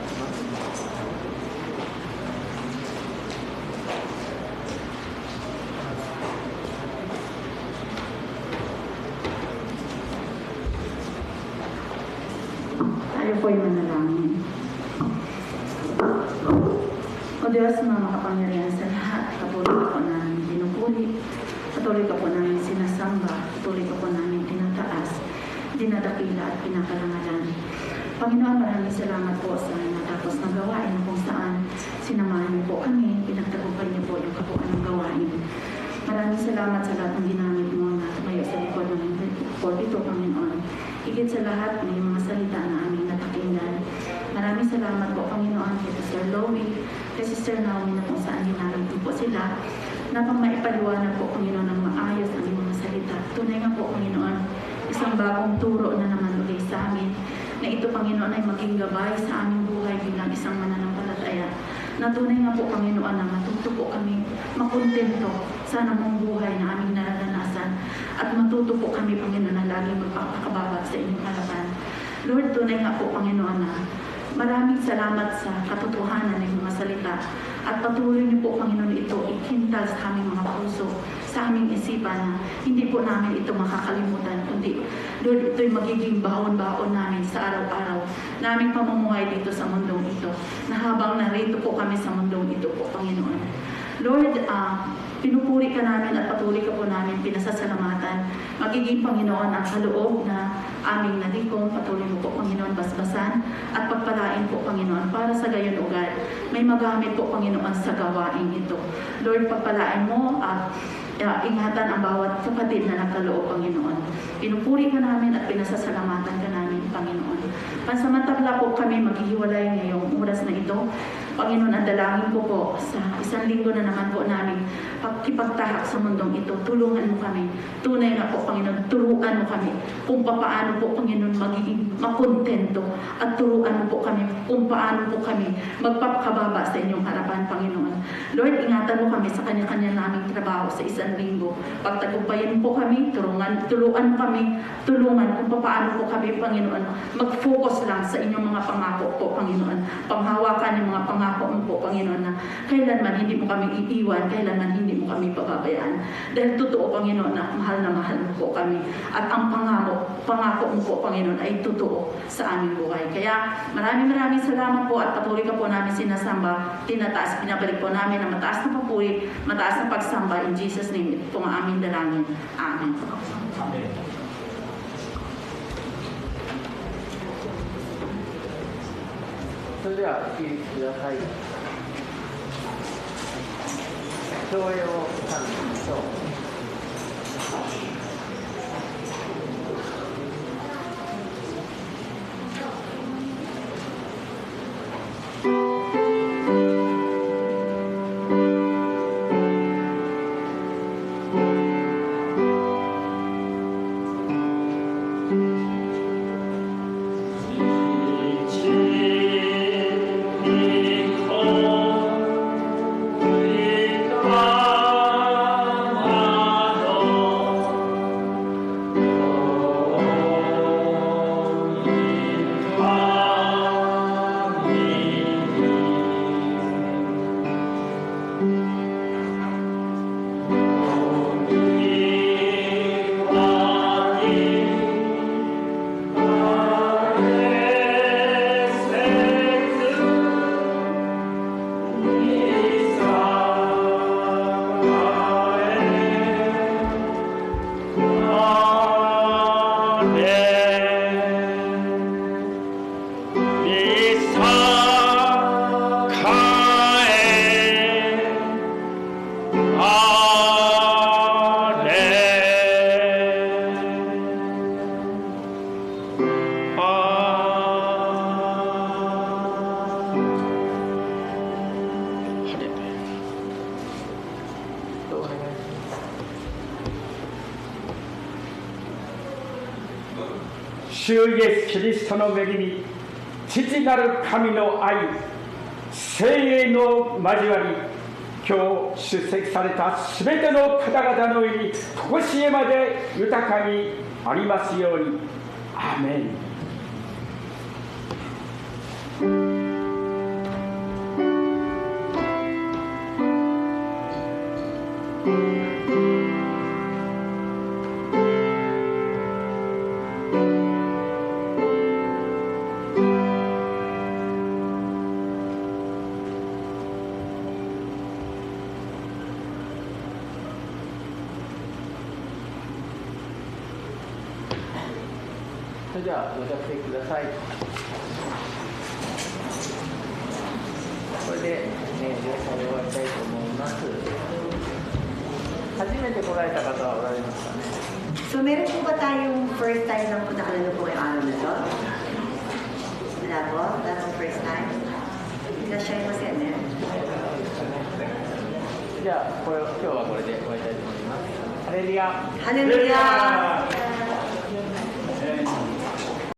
す。Tayo po'y manalangin. O Diyos na makapangyarihan sa lahat, patuloy ka po namin pinupuli, patuloy ka po namin sinasamba, patuloy ka po namin tinataas, dinadakila at pinakalangalan. Panginoon, maraming salamat po sa natapos na gawain kung saan sinamahan niyo po kami, pinagtagumpay niyo po yung kabuuan ng gawain. Maraming salamat sa lahat ng ginamit mo na tumayo sa likod ng support ito, Panginoon. Higit sa lahat ng mga salita na aming napakinggan. Maraming salamat po, Panginoon, kay Sister Loie, kay Sister Naomi na kung saan ginamit po sila na pang maipaliwanag po, Panginoon, ng maayos ang mga salita. Tunay nga po, Panginoon, isang bagong turo na naman ulit sa amin na ito, Panginoon, ay maging gabay sa aming buhay bilang isang mananampalataya. Na tunay nga po, Panginoon, na matuto po kami makontento sa anumang buhay na aming nararanasan at matuto po kami, Panginoon, na laging magpapakababa sa inyong harapan. Lord, tunay nga po, Panginoon, na maraming salamat sa katotohanan ng mga salita at patuloy niyo po, Panginoon, ito ikintal sa aming mga puso, sa aming isipan na hindi po namin ito makakalimutan, kundi Lord, ito'y magiging baon-baon namin sa araw-araw na aming pamumuhay dito sa mundong ito, na habang narito po kami sa mundong ito po, Panginoon. Lord, pinupuri ka namin at patuloy ka po namin pinasasalamatan. Magiging, Panginoon, ang kaloob na aming nalikong, patuloy mo po, Panginoon, basbasan at pagpalain po, Panginoon, para sa gayon ugat may magamit po, Panginoon, sa gawain ito. Lord, pagpalain mo at ingatan ang bawat kapatid na nagkaloob, Panginoon. Pinupuri ka namin at pinasasalamatan ka namin, Panginoon. Pansamantala po kami maghihiwalay ngayong oras na ito. Panginoon, ang dalangin ko po sa isang linggo na naman po namin pagkipagtahak sa mundong ito. Tulungan mo kami. Tunay nga po, Panginoon, turuan mo kami kung paano po, Panginoon, magiging makontento at turuan mo po kami kung paano po kami magpapakababa sa inyong harapan, Panginoon. Lord, ingatan mo kami sa kanya-kanya naming trabaho sa isang linggo. Pagtagumpayan po kami, turuan mo kami, tulungan kung paano po kami, Panginoon, mag-focus lang sa inyong mga pangako po, Panginoon. Panghawakan yung mga pangako mo po, Panginoon, na kailanman hindi mo kami iiwan, kailanman hindi mo kami pababayaan. Dahil totoo, Panginoon, na mahal mo po kami. At ang pangako mo po, Panginoon, ay totoo sa aming buhay. Kaya maraming salamat po at patuloy ka po namin sinasamba, tinataas, pinabalik po namin na mataas na papuri, mataas na pagsamba. In Jesus' name, ito po ang aming dalangin. Amen. Amen. それでは起立ください。教養賛美と主イエス・キリストの恵み、父なる神の愛、聖霊の交わり、今日出席されたすべての方々の上に、とこしえまで豊かにありますように。アーメン。それではご着席ください。これで、礼拝を終わりたいと思います。初めて来られた方はおられますかね。So meron po ba tayong first time lang po na ano po yung araw na to? Wala po? Wala pong first time? Irashaimase ne. じゃあ今日はこれで終わりたいと思います。ハレルヤ。ハレルヤ。